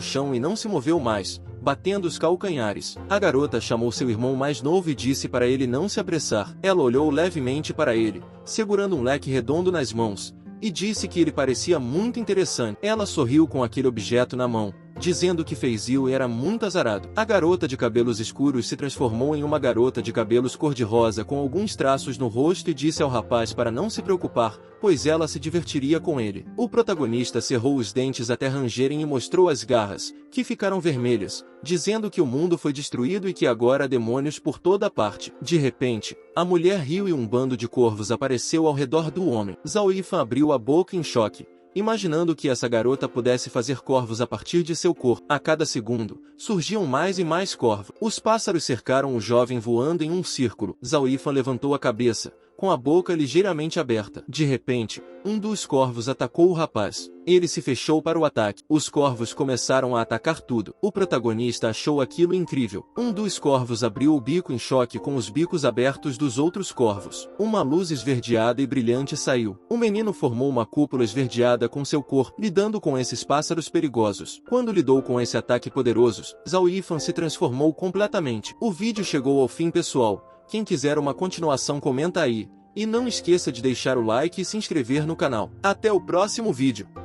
chão e não se moveu mais, batendo os calcanhares. A garota chamou seu irmão mais novo e disse para ele não se apressar. Ela olhou levemente para ele, segurando um leque redondo nas mãos, e disse que ele parecia muito interessante. Ela sorriu com aquele objeto na mão, dizendo que Feizil era muito azarado. A garota de cabelos escuros se transformou em uma garota de cabelos cor-de-rosa com alguns traços no rosto e disse ao rapaz para não se preocupar, pois ela se divertiria com ele. O protagonista cerrou os dentes até rangerem e mostrou as garras, que ficaram vermelhas, dizendo que o mundo foi destruído e que agora há demônios por toda parte. De repente, a mulher riu e um bando de corvos apareceu ao redor do homem. Zhao Yifan abriu a boca em choque, imaginando que essa garota pudesse fazer corvos a partir de seu corpo. A cada segundo, surgiam mais e mais corvos. Os pássaros cercaram o jovem voando em um círculo. Zhao Yifan levantou a cabeça, com a boca ligeiramente aberta. De repente, um dos corvos atacou o rapaz. Ele se fechou para o ataque. Os corvos começaram a atacar tudo. O protagonista achou aquilo incrível. Um dos corvos abriu o bico em choque com os bicos abertos dos outros corvos. Uma luz esverdeada e brilhante saiu. O menino formou uma cúpula esverdeada com seu corpo, lidando com esses pássaros perigosos. Quando lidou com esse ataque poderoso, Zhao Yifan se transformou completamente. O vídeo chegou ao fim, pessoal. Quem quiser uma continuação comenta aí. E não esqueça de deixar o like e se inscrever no canal. Até o próximo vídeo.